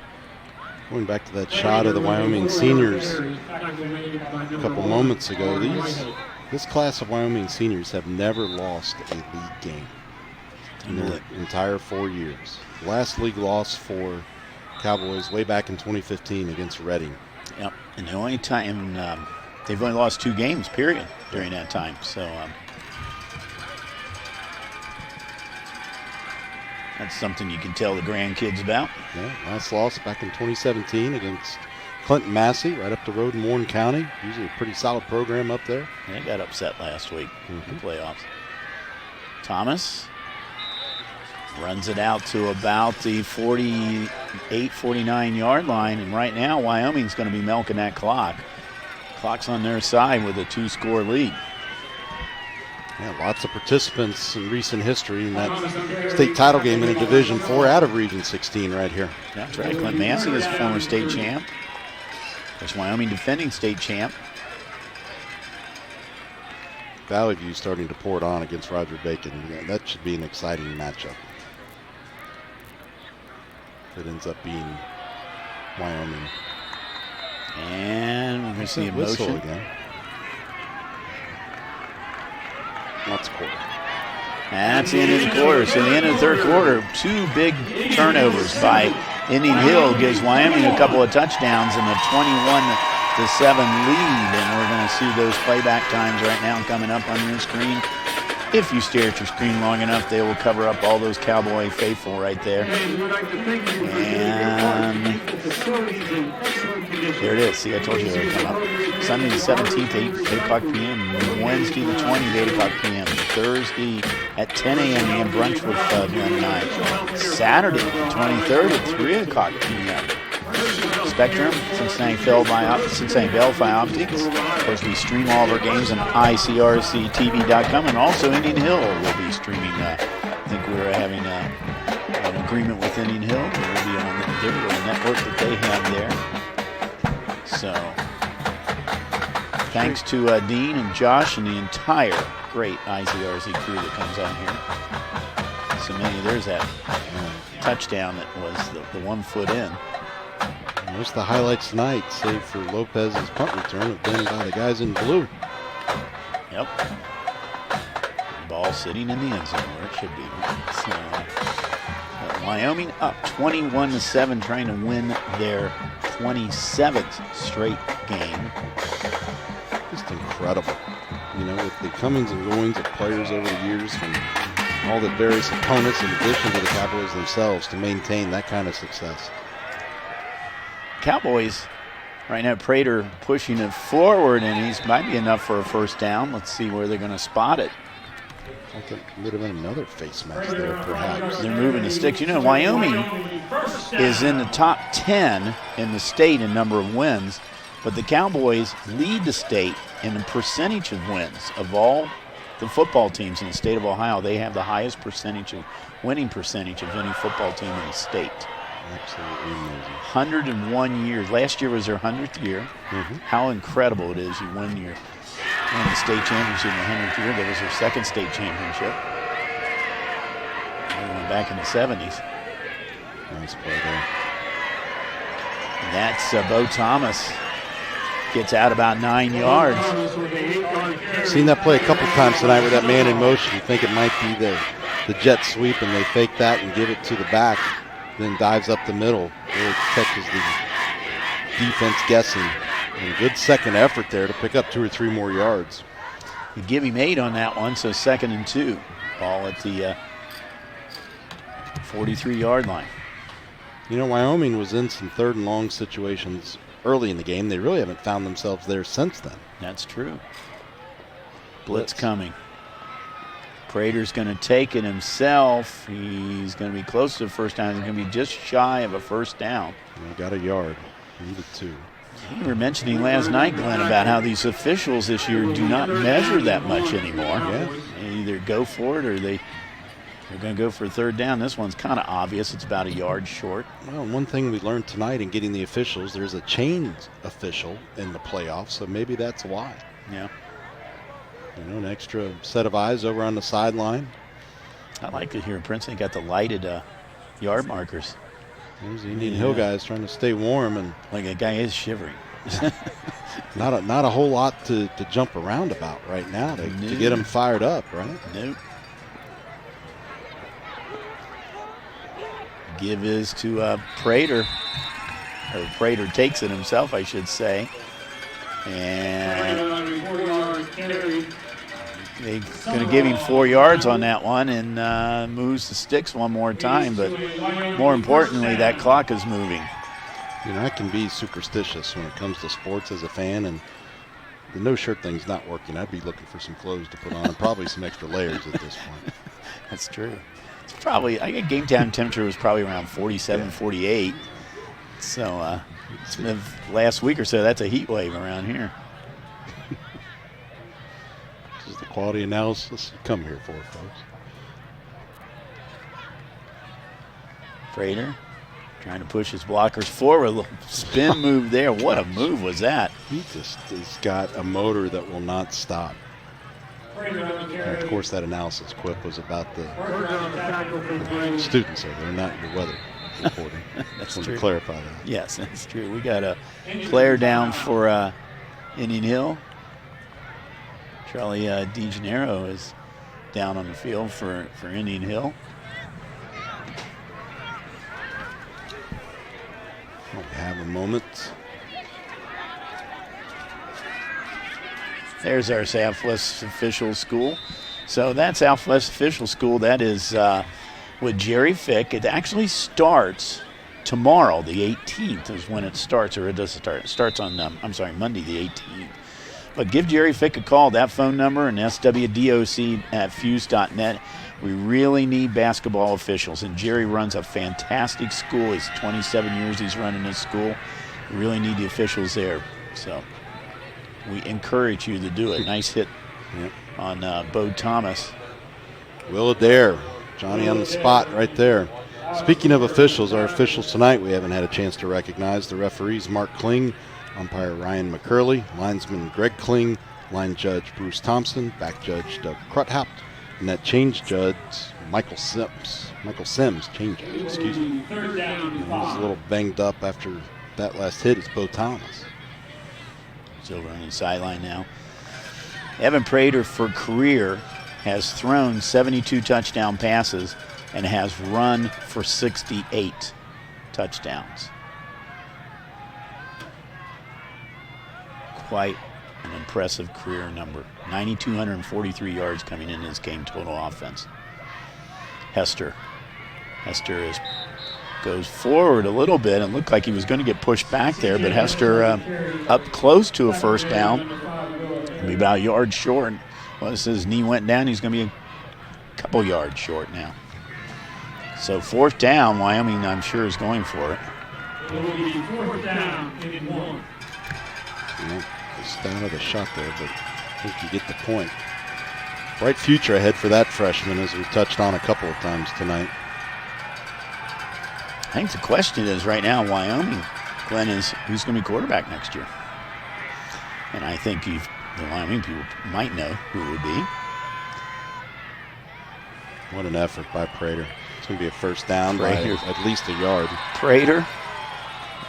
Going back to that shot of the Wyoming seniors a couple moments ago, this class of Wyoming seniors have never lost a league game in their entire 4 years. Last league loss for Cowboys way back in 2015 against Reading. Yep, and the only time they've only lost 2 games, period, during that time. So That's something you can tell the grandkids about. Yeah, last loss back in 2017 against Clinton Massey, right up the road in Warren County. Usually a pretty solid program up there. They got upset last week in the playoffs. Thomas runs it out to about the 48, 49-yard line, and right now Wyoming's going to be milking that clock. Clock's on their side with a 2-score lead. Yeah, lots of participants in recent history in that state title game in a Division IV out of Region 16 right here. That's right. Clint Massey is former state champ. There's Wyoming defending state champ. Valley View starting to pour it on against Roger Bacon. Yeah, that should be an exciting matchup. It ends up being Wyoming. And we're going to see a motion again. That's a quarter. That's the end of the quarter. So the end of the third quarter, 2 big turnovers by Indian Hill gives Wyoming a couple of touchdowns and a 21-7 lead. And we're going to see those playback times right now coming up on your screen. If you stare at your screen long enough, they will cover up all those Cowboy faithful right there. And there it is. See, I told you they would come up. Sunday the 17th, 8 o'clock p.m. Wednesday the 20th, 8 o'clock p.m. Thursday at 10 a.m. and brunch with Glenn Nye. Saturday the 23rd at 3 o'clock p.m. Spectrum, Cincinnati Bellfly Optics. Of course, we stream all of our games on ICRCTV.com, and also Indian Hill will be streaming. I think we're having an agreement with Indian Hill. We'll be on the network that they have there. So, thanks to Dean and Josh and the entire great ICRC crew that comes on here. So many, there's that touchdown that was the 1 foot in. Most of the highlights tonight, save for Lopez's punt return, have been by the guys in blue. Yep. Ball sitting in the end zone where it should be. So, Wyoming up 21-7, trying to win their 27th straight game. Just incredible. You know, with the comings and goings of players over the years from all the various opponents in addition to the Cowboys themselves to maintain that kind of success. Cowboys right now, Prater pushing it forward, and he's might be enough for a first down. Let's see where they're going to spot it. I think it would have been another face mask there, perhaps. They're moving the sticks. You know, Wyoming is in the top 10 in the state in number of wins, but the Cowboys lead the state in the percentage of wins of all the football teams in the state of Ohio. They have the highest winning percentage of any football team in the state. Absolutely amazing. 101 years. Last year was their 100th year. How incredible it is. You win the state championship in the 100th year. That was their second state championship. They went back in the 70s. Nice play there. And that's Bo Thomas. Gets out about 9 yards. Seen that play a couple times tonight with that man in motion. You think it might be the jet sweep, and they fake that and give it to the back. Then dives up the middle. Really catches the defense guessing. And a good second effort there to pick up 2 or 3 more yards. You give him 8 on that one, so 2nd and 2. Ball at the 43-yard line. You know, Wyoming was in some 3rd and long situations early in the game. They really haven't found themselves there since then. That's true. Blitz coming. Prater's going to take it himself. He's going to be close to the first down. He's going to be just shy of a first down. He got a yard. Needed 2. You were mentioning last night, Glenn, about how these officials this year do not measure that much anymore. Yeah. They either go for it or they're going to go for a 3rd down. This one's kind of obvious. It's about a yard short. Well, one thing we learned tonight in getting the officials, there's a chained official in the playoffs, so maybe that's why. Yeah. You know, an extra set of eyes over on the sideline. I like it here in Princeton. They got the lighted yard markers. There's the Indian Hill guys trying to stay warm, and like a guy is shivering. not a whole lot to jump around about right now to get them fired up, right? Nope. Give is to Prater. Or Prater takes it himself, I should say. And they're going to give him 4 yards on that one and moves the sticks one more time. But more importantly, that clock is moving. You know, I can be superstitious when it comes to sports as a fan, and the no shirt thing's not working. I'd be looking for some clothes to put on and probably some extra layers at this point. That's true. It's probably, I think game time temperature was probably around 47, 48. So it's been last week or so, that's a heat wave around here. This is the quality analysis you come here for, folks. Prater trying to push his blockers forward. A little spin move there. What a move was that? He just has got a motor that will not stop. And of course, that analysis quip was about the students over there, not your weather reporting. That's true. true. To clarify that. Yes, that's true. We got a player down for Indian Hill. Charlie DeGennaro is down on the field for Indian Hill. We have a moment. There's our Southwest Official School. So that's Southwest Official School. That is with Jerry Fick. It actually starts tomorrow, the 18th is when it starts, or it doesn't start. It starts on, Monday the 18th. But give Jerry Fick a call. That phone number and swdoc@fuse.net. We really need basketball officials, and Jerry runs a fantastic school. He's 27 years he's running this school. We really need the officials there. So we encourage you to do it. Nice hit on Bo Thomas. Will Adair, Johnny on the spot right there. Speaking of officials, our officials tonight we haven't had a chance to recognize. The referees, Mark Kling, umpire Ryan McCurley, linesman Greg Kling, line judge Bruce Thompson, back judge Doug Kruthaupt, and that change judge Michael Sims, change judge, excuse me. He's a little banged up after that last hit. It's Bo Thomas. He's over on the sideline now. Evan Prater for career has thrown 72 touchdown passes and has run for 68 touchdowns. Quite an impressive career number. 9,243 yards coming in this game total offense. Hester goes forward a little bit and looked like he was going to get pushed back there, but Hester up close to a first down. He'll be about a yard short. Well, his knee went down. He's going to be a couple yards short now. So fourth down, Wyoming, I'm sure, is going for it. It will be fourth down and 1. Just out of the shot there, but I think you get the point. Bright future ahead for that freshman, as we touched on a couple of times tonight. I think the question is right now, Wyoming, Glenn, is who's going to be quarterback next year? And I think the Wyoming people might know who it would be. What an effort by Prater. It's going to be a first down by at least a yard. Prater,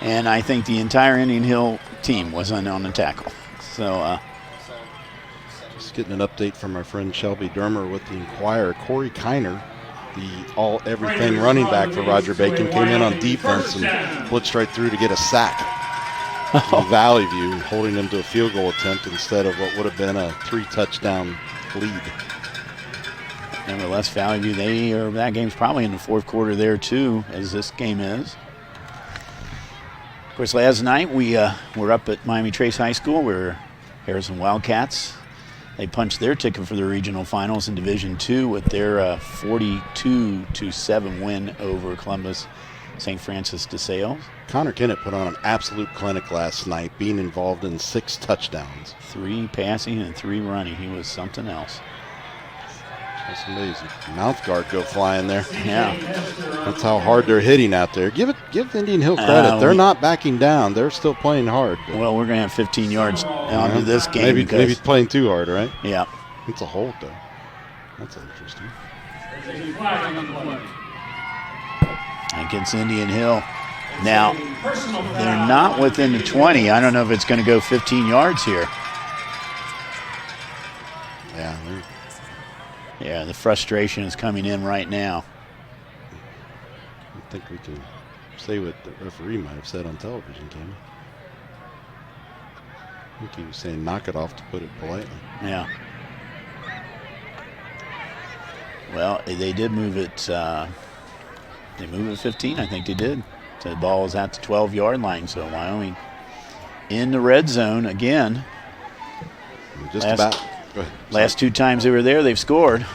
and I think the entire Indian Hill team was on the tackle. So, just getting an update from our friend Shelby Dermer with the Inquirer. Corey Kiner, the all-everything running back for Roger Bacon, came in on defense and blitzed right through to get a sack. In Valley View, holding them to a field goal attempt instead of what would have been a 3-touchdown lead. Nevertheless, Valley View, that game's probably in the fourth quarter there too, as this game is. Of course, last night we were up at Miami Trace High School where Harrison Wildcats, they punched their ticket for the regional finals in Division II with their 42-7 win over Columbus St. Francis de Sales. Connor Kennett put on an absolute clinic last night, being involved in 6 touchdowns. 3 passing and 3 running. He was something else. That's amazing. Mouth guard go flying there. Yeah. That's how hard they're hitting out there. Give Indian Hill credit. They're not backing down. They're still playing hard. Well, we're going to have 15 yards onto this game. Maybe playing too hard, right? Yeah. It's a hold, though. That's interesting. Against Indian Hill. Now, they're not within the 20. I don't know if it's going to go 15 yards here. Yeah, the frustration is coming in right now. I think we can say what the referee might have said on television, can we? I think he was saying knock it off, to put it politely. Yeah. Well, they did move it. They moved it 15, I think they did. So the ball is at the 12-yard line. So Wyoming in the red zone again. Last 2 times they were there, they've scored.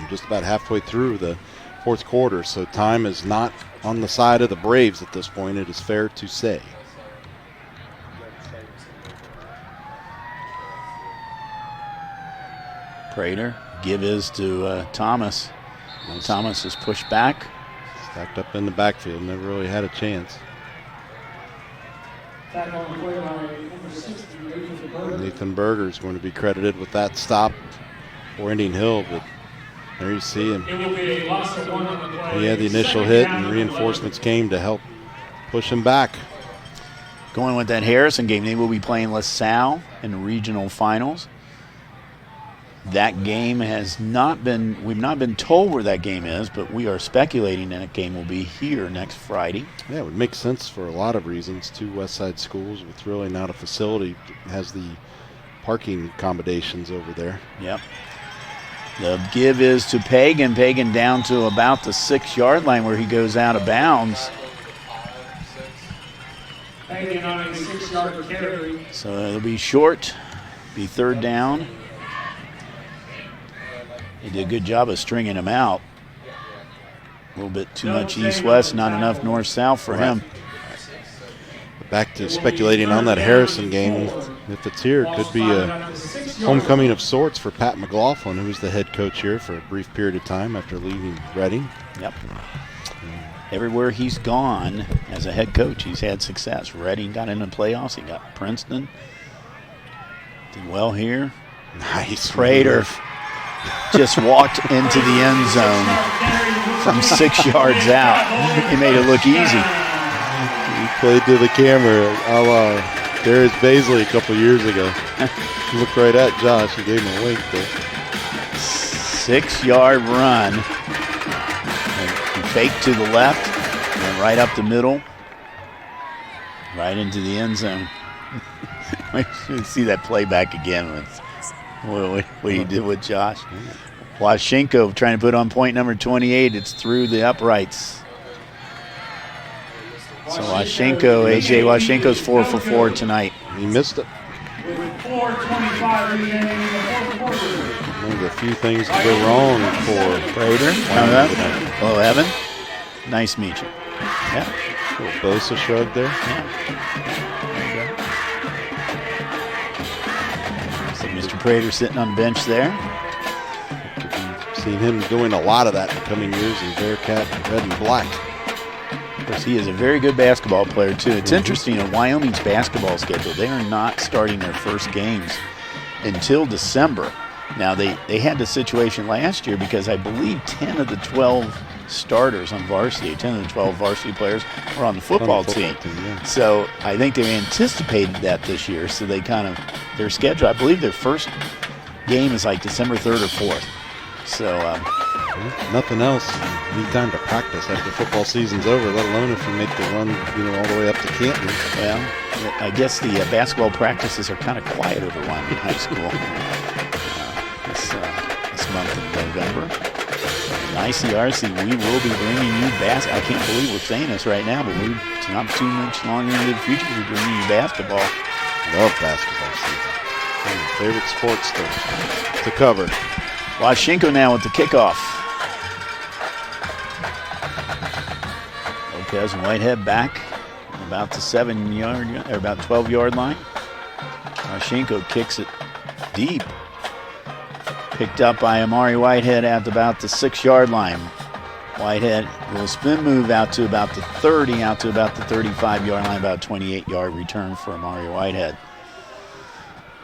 Just about halfway through the fourth quarter, so time is not on the side of the Braves at this point, it is fair to say. Prater, give is to Thomas. Thomas is pushed back. Stacked up in the backfield, never really had a chance. Nathan Berger is going to be credited with that stop for Indian Hill, but there you see him. He had the initial hit, and reinforcements came to help push him back. Going with that Harrison game, they will be playing LaSalle in the regional finals. That game has not been, we've not been told where that game is, but we are speculating that game will be here next Friday. Yeah, it would make sense for a lot of reasons. 2 West Side schools with really not a facility, has the parking accommodations over there. Yep. The give is to Pagan. Pagan down to about the 6-yard line where he goes out of bounds. Pagan on a 6-yard carry. So it'll be short, be 3rd down. He did a good job of stringing him out. A little bit too much east-west, not enough north-south for him. Back to speculating on that Harrison game. If it's here, it could be a homecoming of sorts for Pat McLaughlin, who was the head coach here for a brief period of time after leaving Reading. Yep. Everywhere he's gone as a head coach, he's had success. Reading got into the playoffs. He got Princeton. Did well here. Nice. Prater just walked into the end zone from 6 yards out. He made it look easy. He played to the camera a la Darius Baisley a couple years ago. He looked right at Josh. He gave him a wink there. 6-yard run. And fake to the left and right up the middle. Right into the end zone. We should see that play back again with what he did with Josh. Washenko trying to put on point number 28. It's through the uprights. So Washenko, A.J. Washenko's 4 for 4 tonight. He missed it. With 4:25 remaining in the fourth quarter. One of the few things to go wrong for Prater. Hello, Evan. Nice meet you. Yeah. Little Bosa shrug there. So Mr. Prater sitting on the bench there. Seen him doing a lot of that in the coming years in Bearcat red and black. Of course, he is a very good basketball player, too. It's interesting, in Wyoming's basketball schedule, they are not starting their first games until December. Now, they had the situation last year because I believe 10 of the 12 starters on varsity, 10 of the 12 varsity players were on the football team. Yeah. So I think they anticipated that this year, so they kind of, their schedule, I believe their first game is like December 3rd or 4th. So nothing else. You need time to practice after football season's over, let alone if you make the run, all the way up to Canton. Well, I guess the basketball practices are kind of quiet over Wyoming High School this month of November. In ICRC, we will be bringing you basketball. I can't believe we're saying this right now, but it's not too much longer into the future. We're bringing you basketball. Love basketball season. One of my favorite sports to cover. Washenko now with the kickoff. Lopez and Whitehead back about the 7-yard or about 12-yard line. Washenko kicks it deep. Picked up by Amari Whitehead at about the 6-yard line. Whitehead will spin move out to about the 30, out to about the 35-yard line, about a 28-yard return for Amari Whitehead.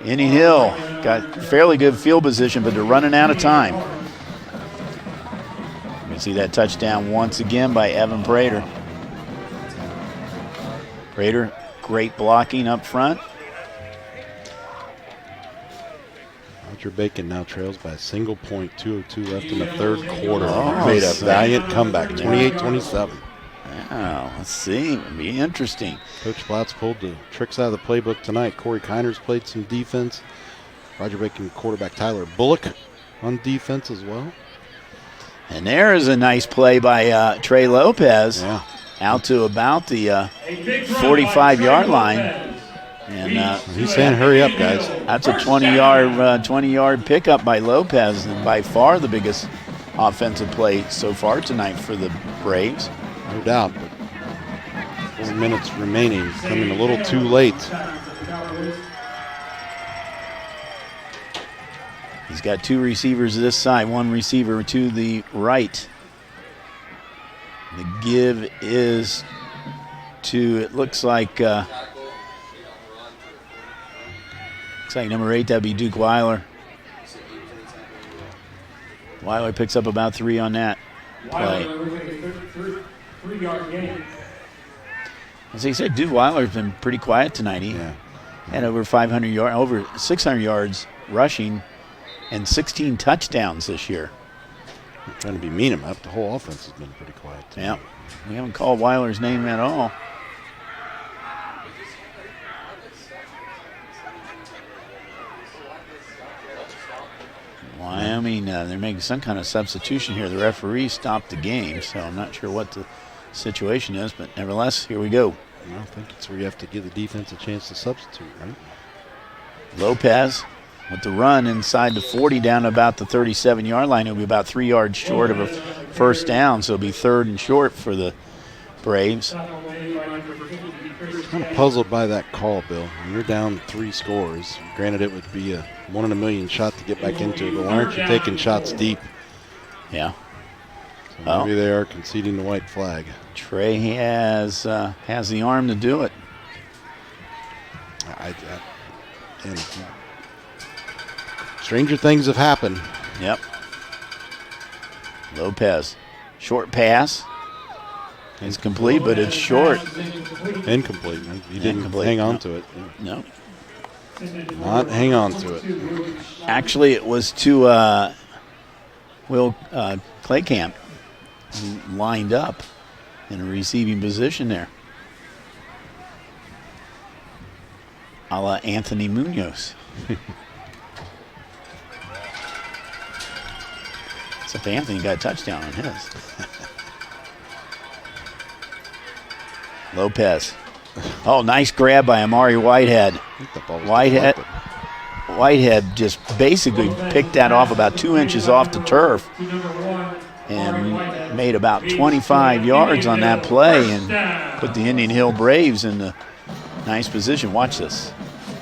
Indian Hill got fairly good field position, but they're running out of time. You can see that touchdown once again by Evan Prater. Prater, great blocking up front. Roger Bacon now trails by a single point, 2:02 left in the third quarter. Made a valiant comeback, 28-27. Wow, let's see. It'll be interesting. Coach Blatz pulled the tricks out of the playbook tonight. Corey Kiners played some defense. Roger Bacon quarterback Tyler Bullock on defense as well. And there is a nice play by Trey Lopez. Out to about the 45-yard line. And he's saying, hurry up, guys. That's a 20-yard pickup by Lopez, and by far the biggest offensive play so far tonight for the Braves. No doubt, but 4 minutes remaining, coming a little too late. He's got 2 receivers this side, 1 receiver to the right. The give is to, it looks like number 8, that'd be Duke Weiler. Weiler picks up about 3 on that play. 3-yard gain. As he said, Duke Weiler's been pretty quiet tonight. He had over 500 yards, over 600 yards rushing, and 16 touchdowns this year. I'm trying to be mean about it. The whole offense has been pretty quiet. Yeah, we haven't called Weiler's name at all. Wyoming, they're making some kind of substitution here. The referee stopped the game, so I'm not sure what the situation is, but nevertheless, here we go. I think it's where you have to give the defense a chance to substitute, right? Lopez with the run inside the 40 down to about the 37-yard line. It'll be about 3 yards short of a first down, so it'll be 3rd and short for the Braves. Kind of puzzled by that call, Bill. When you're down 3 scores, granted it would be a 1 in a million shot to get back into it, but why aren't you taking shots deep? Yeah. So maybe they are conceding the white flag. Trey has the arm to do it. And stranger things have happened. Yep. Lopez, short pass. It's complete, but it's short. Incomplete. He didn't hang on to it. No. Not hang on to it. Actually, it was to Will Claycamp, who lined up in a receiving position there. A la Anthony Munoz. Except Anthony got a touchdown on his. Lopez. Oh, nice grab by Amari Whitehead. Whitehead just basically picked that off about 2 inches off the turf and made about 25 yards on that play and put the Indian Hill Braves in the nice position. Watch this.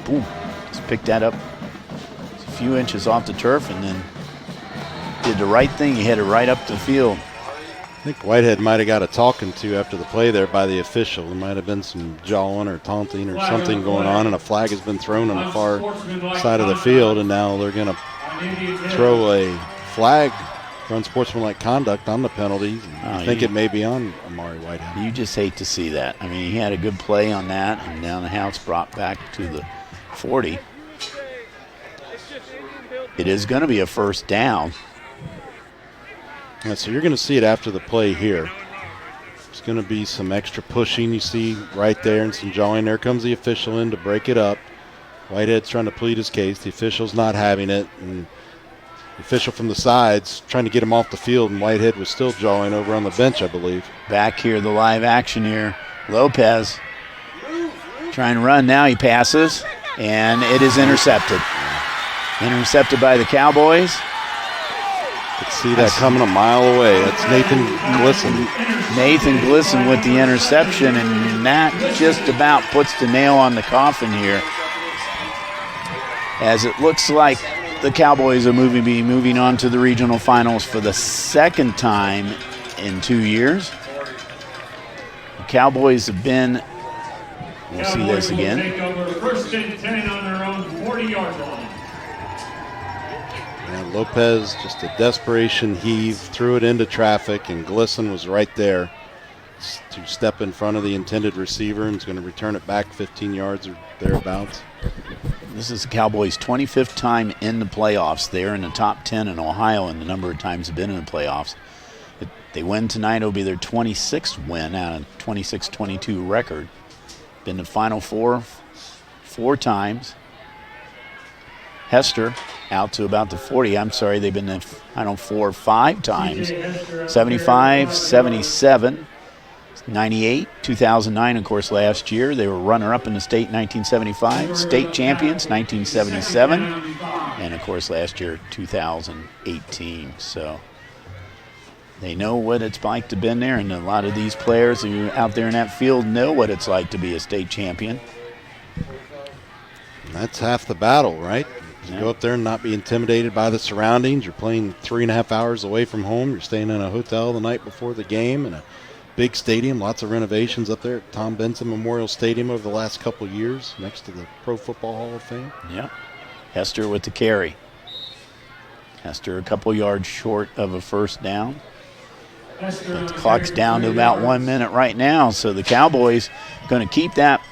Boom. Just picked that up a few inches off the turf and then did the right thing. He hit it right up the field. I think Whitehead might have got a talking to after the play there by the official. There might have been some jawing or taunting or something going on, and a flag has been thrown on the far side of the field, and now they're going to throw a flag for unsportsmanlike conduct on the penalty. I think it may be on Amari Whitehead. You just hate to see that. I mean, he had a good play on that, and now the house brought back to the 40. It is going to be a first down. Yeah, so you're going to see it after the play here. There's going to be some extra pushing you see right there and some jawing. There comes the official in to break it up. Whitehead's trying to plead his case. The official's not having it. And the official from the side's trying to get him off the field, and Whitehead was still jawing over on the bench, I believe. Back here, the live action here. Lopez trying to run now. He passes, and it is intercepted. Intercepted by the Cowboys. Could see that coming a mile away. That's Nathan Glisson. Nathan Glisson with the interception, and that just about puts the nail on the coffin here. As it looks like the Cowboys are moving on to the regional finals for the 2nd time in 2 years. The Cowboys have been, we'll see this again. Take over 1st and 10 on their own 40-yard line. And Lopez, just a desperation heave, threw it into traffic, and Glisson was right there to step in front of the intended receiver and is going to return it back 15 yards or thereabouts. This is the Cowboys' 25th time in the playoffs. They're in the top 10 in Ohio, and the number of times they've been in the playoffs. If they win tonight, it'll be their 26th win out of 26-22 record. Been to Final Four 4 times. Hester out to about the 40. I'm sorry, they've been, 4 or 5 times. 75, 77, 98, 2009, of course, last year. They were runner-up in the state in 1975, state champions 1977, and, of course, last year, 2018. So they know what it's like to be there, and a lot of these players who are out there in that field know what it's like to be a state champion. That's half the battle, right? You go up there and not be intimidated by the surroundings. You're playing 3.5 hours away from home. You're staying in a hotel the night before the game in a big stadium. Lots of renovations up there at Tom Benson Memorial Stadium over the last couple of years next to the Pro Football Hall of Fame. Yeah. Hester with the carry. Hester a couple yards short of a first down. But the clock's down to about 1 minute right now, so the Cowboys going to keep that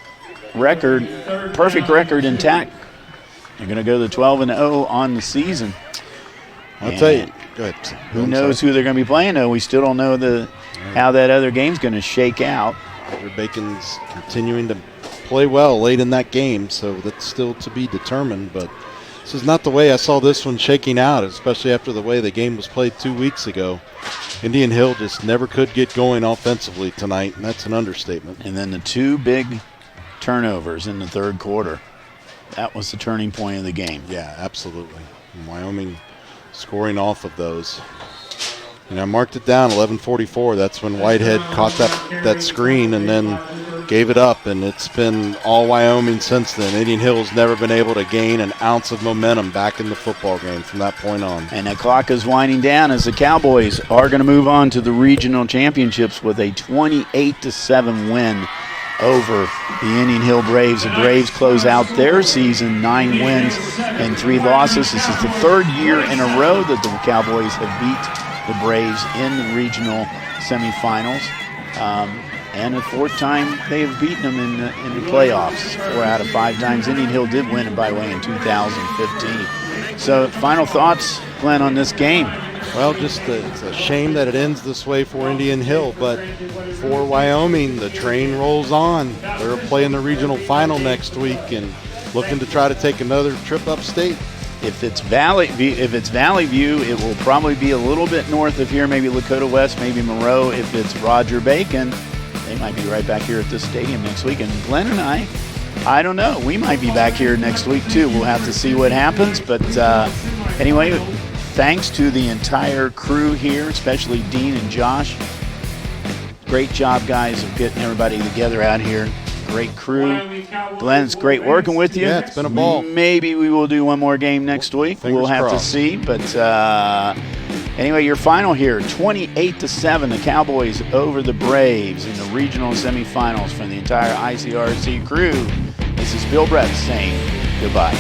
record, perfect record, intact. They're going to go to 12-0 on the season. I'll tell you. Go ahead. Who knows who they're going to be playing, though? We still don't know how that other game's going to shake out. Edward Bacon's continuing to play well late in that game, so that's still to be determined. But this is not the way I saw this one shaking out, especially after the way the game was played 2 weeks ago. Indian Hill just never could get going offensively tonight, and that's an understatement. And then the 2 big turnovers in the third quarter. That was the turning point of the game. Yeah, absolutely. And Wyoming scoring off of those. And I marked it down, 11:44. That's when Whitehead caught that screen and then gave it up. And it's been all Wyoming since then. Indian Hill's never been able to gain an ounce of momentum back in the football game from that point on. And the clock is winding down as the Cowboys are going to move on to the regional championships with a 28-7 win over the Indian Hill Braves. The Braves close out their season 9 wins and 3 losses. This is the 3rd year in a row that the Cowboys have beat the Braves in the regional semifinals, and the 4th time they have beaten them in the playoffs. 4 out of 5 times. Indian Hill did win it by way in 2015. So final thoughts, Glenn, on this game? Well, it's a shame that it ends this way for Indian Hill, but for Wyoming, the train rolls on. They're playing the regional final next week and looking to try to take another trip upstate. If it's Valley View, it will probably be a little bit north of here, maybe Lakota West, maybe Moreau. If it's Roger Bacon, they might be right back here at this stadium next week. And Glenn and I don't know. We might be back here next week too. We'll have to see what happens. But anyway, thanks to the entire crew here, especially Dean and Josh. Great job, guys, of getting everybody together out here. Great crew. Glenn, it's great working with you. Yeah, it's been a ball. Maybe we will do one more game next week. We'll have to see. But anyway, your final here, 28-7, the Cowboys over the Braves in the regional semifinals from the entire ICRC crew. This is Bill Brett saying goodbye.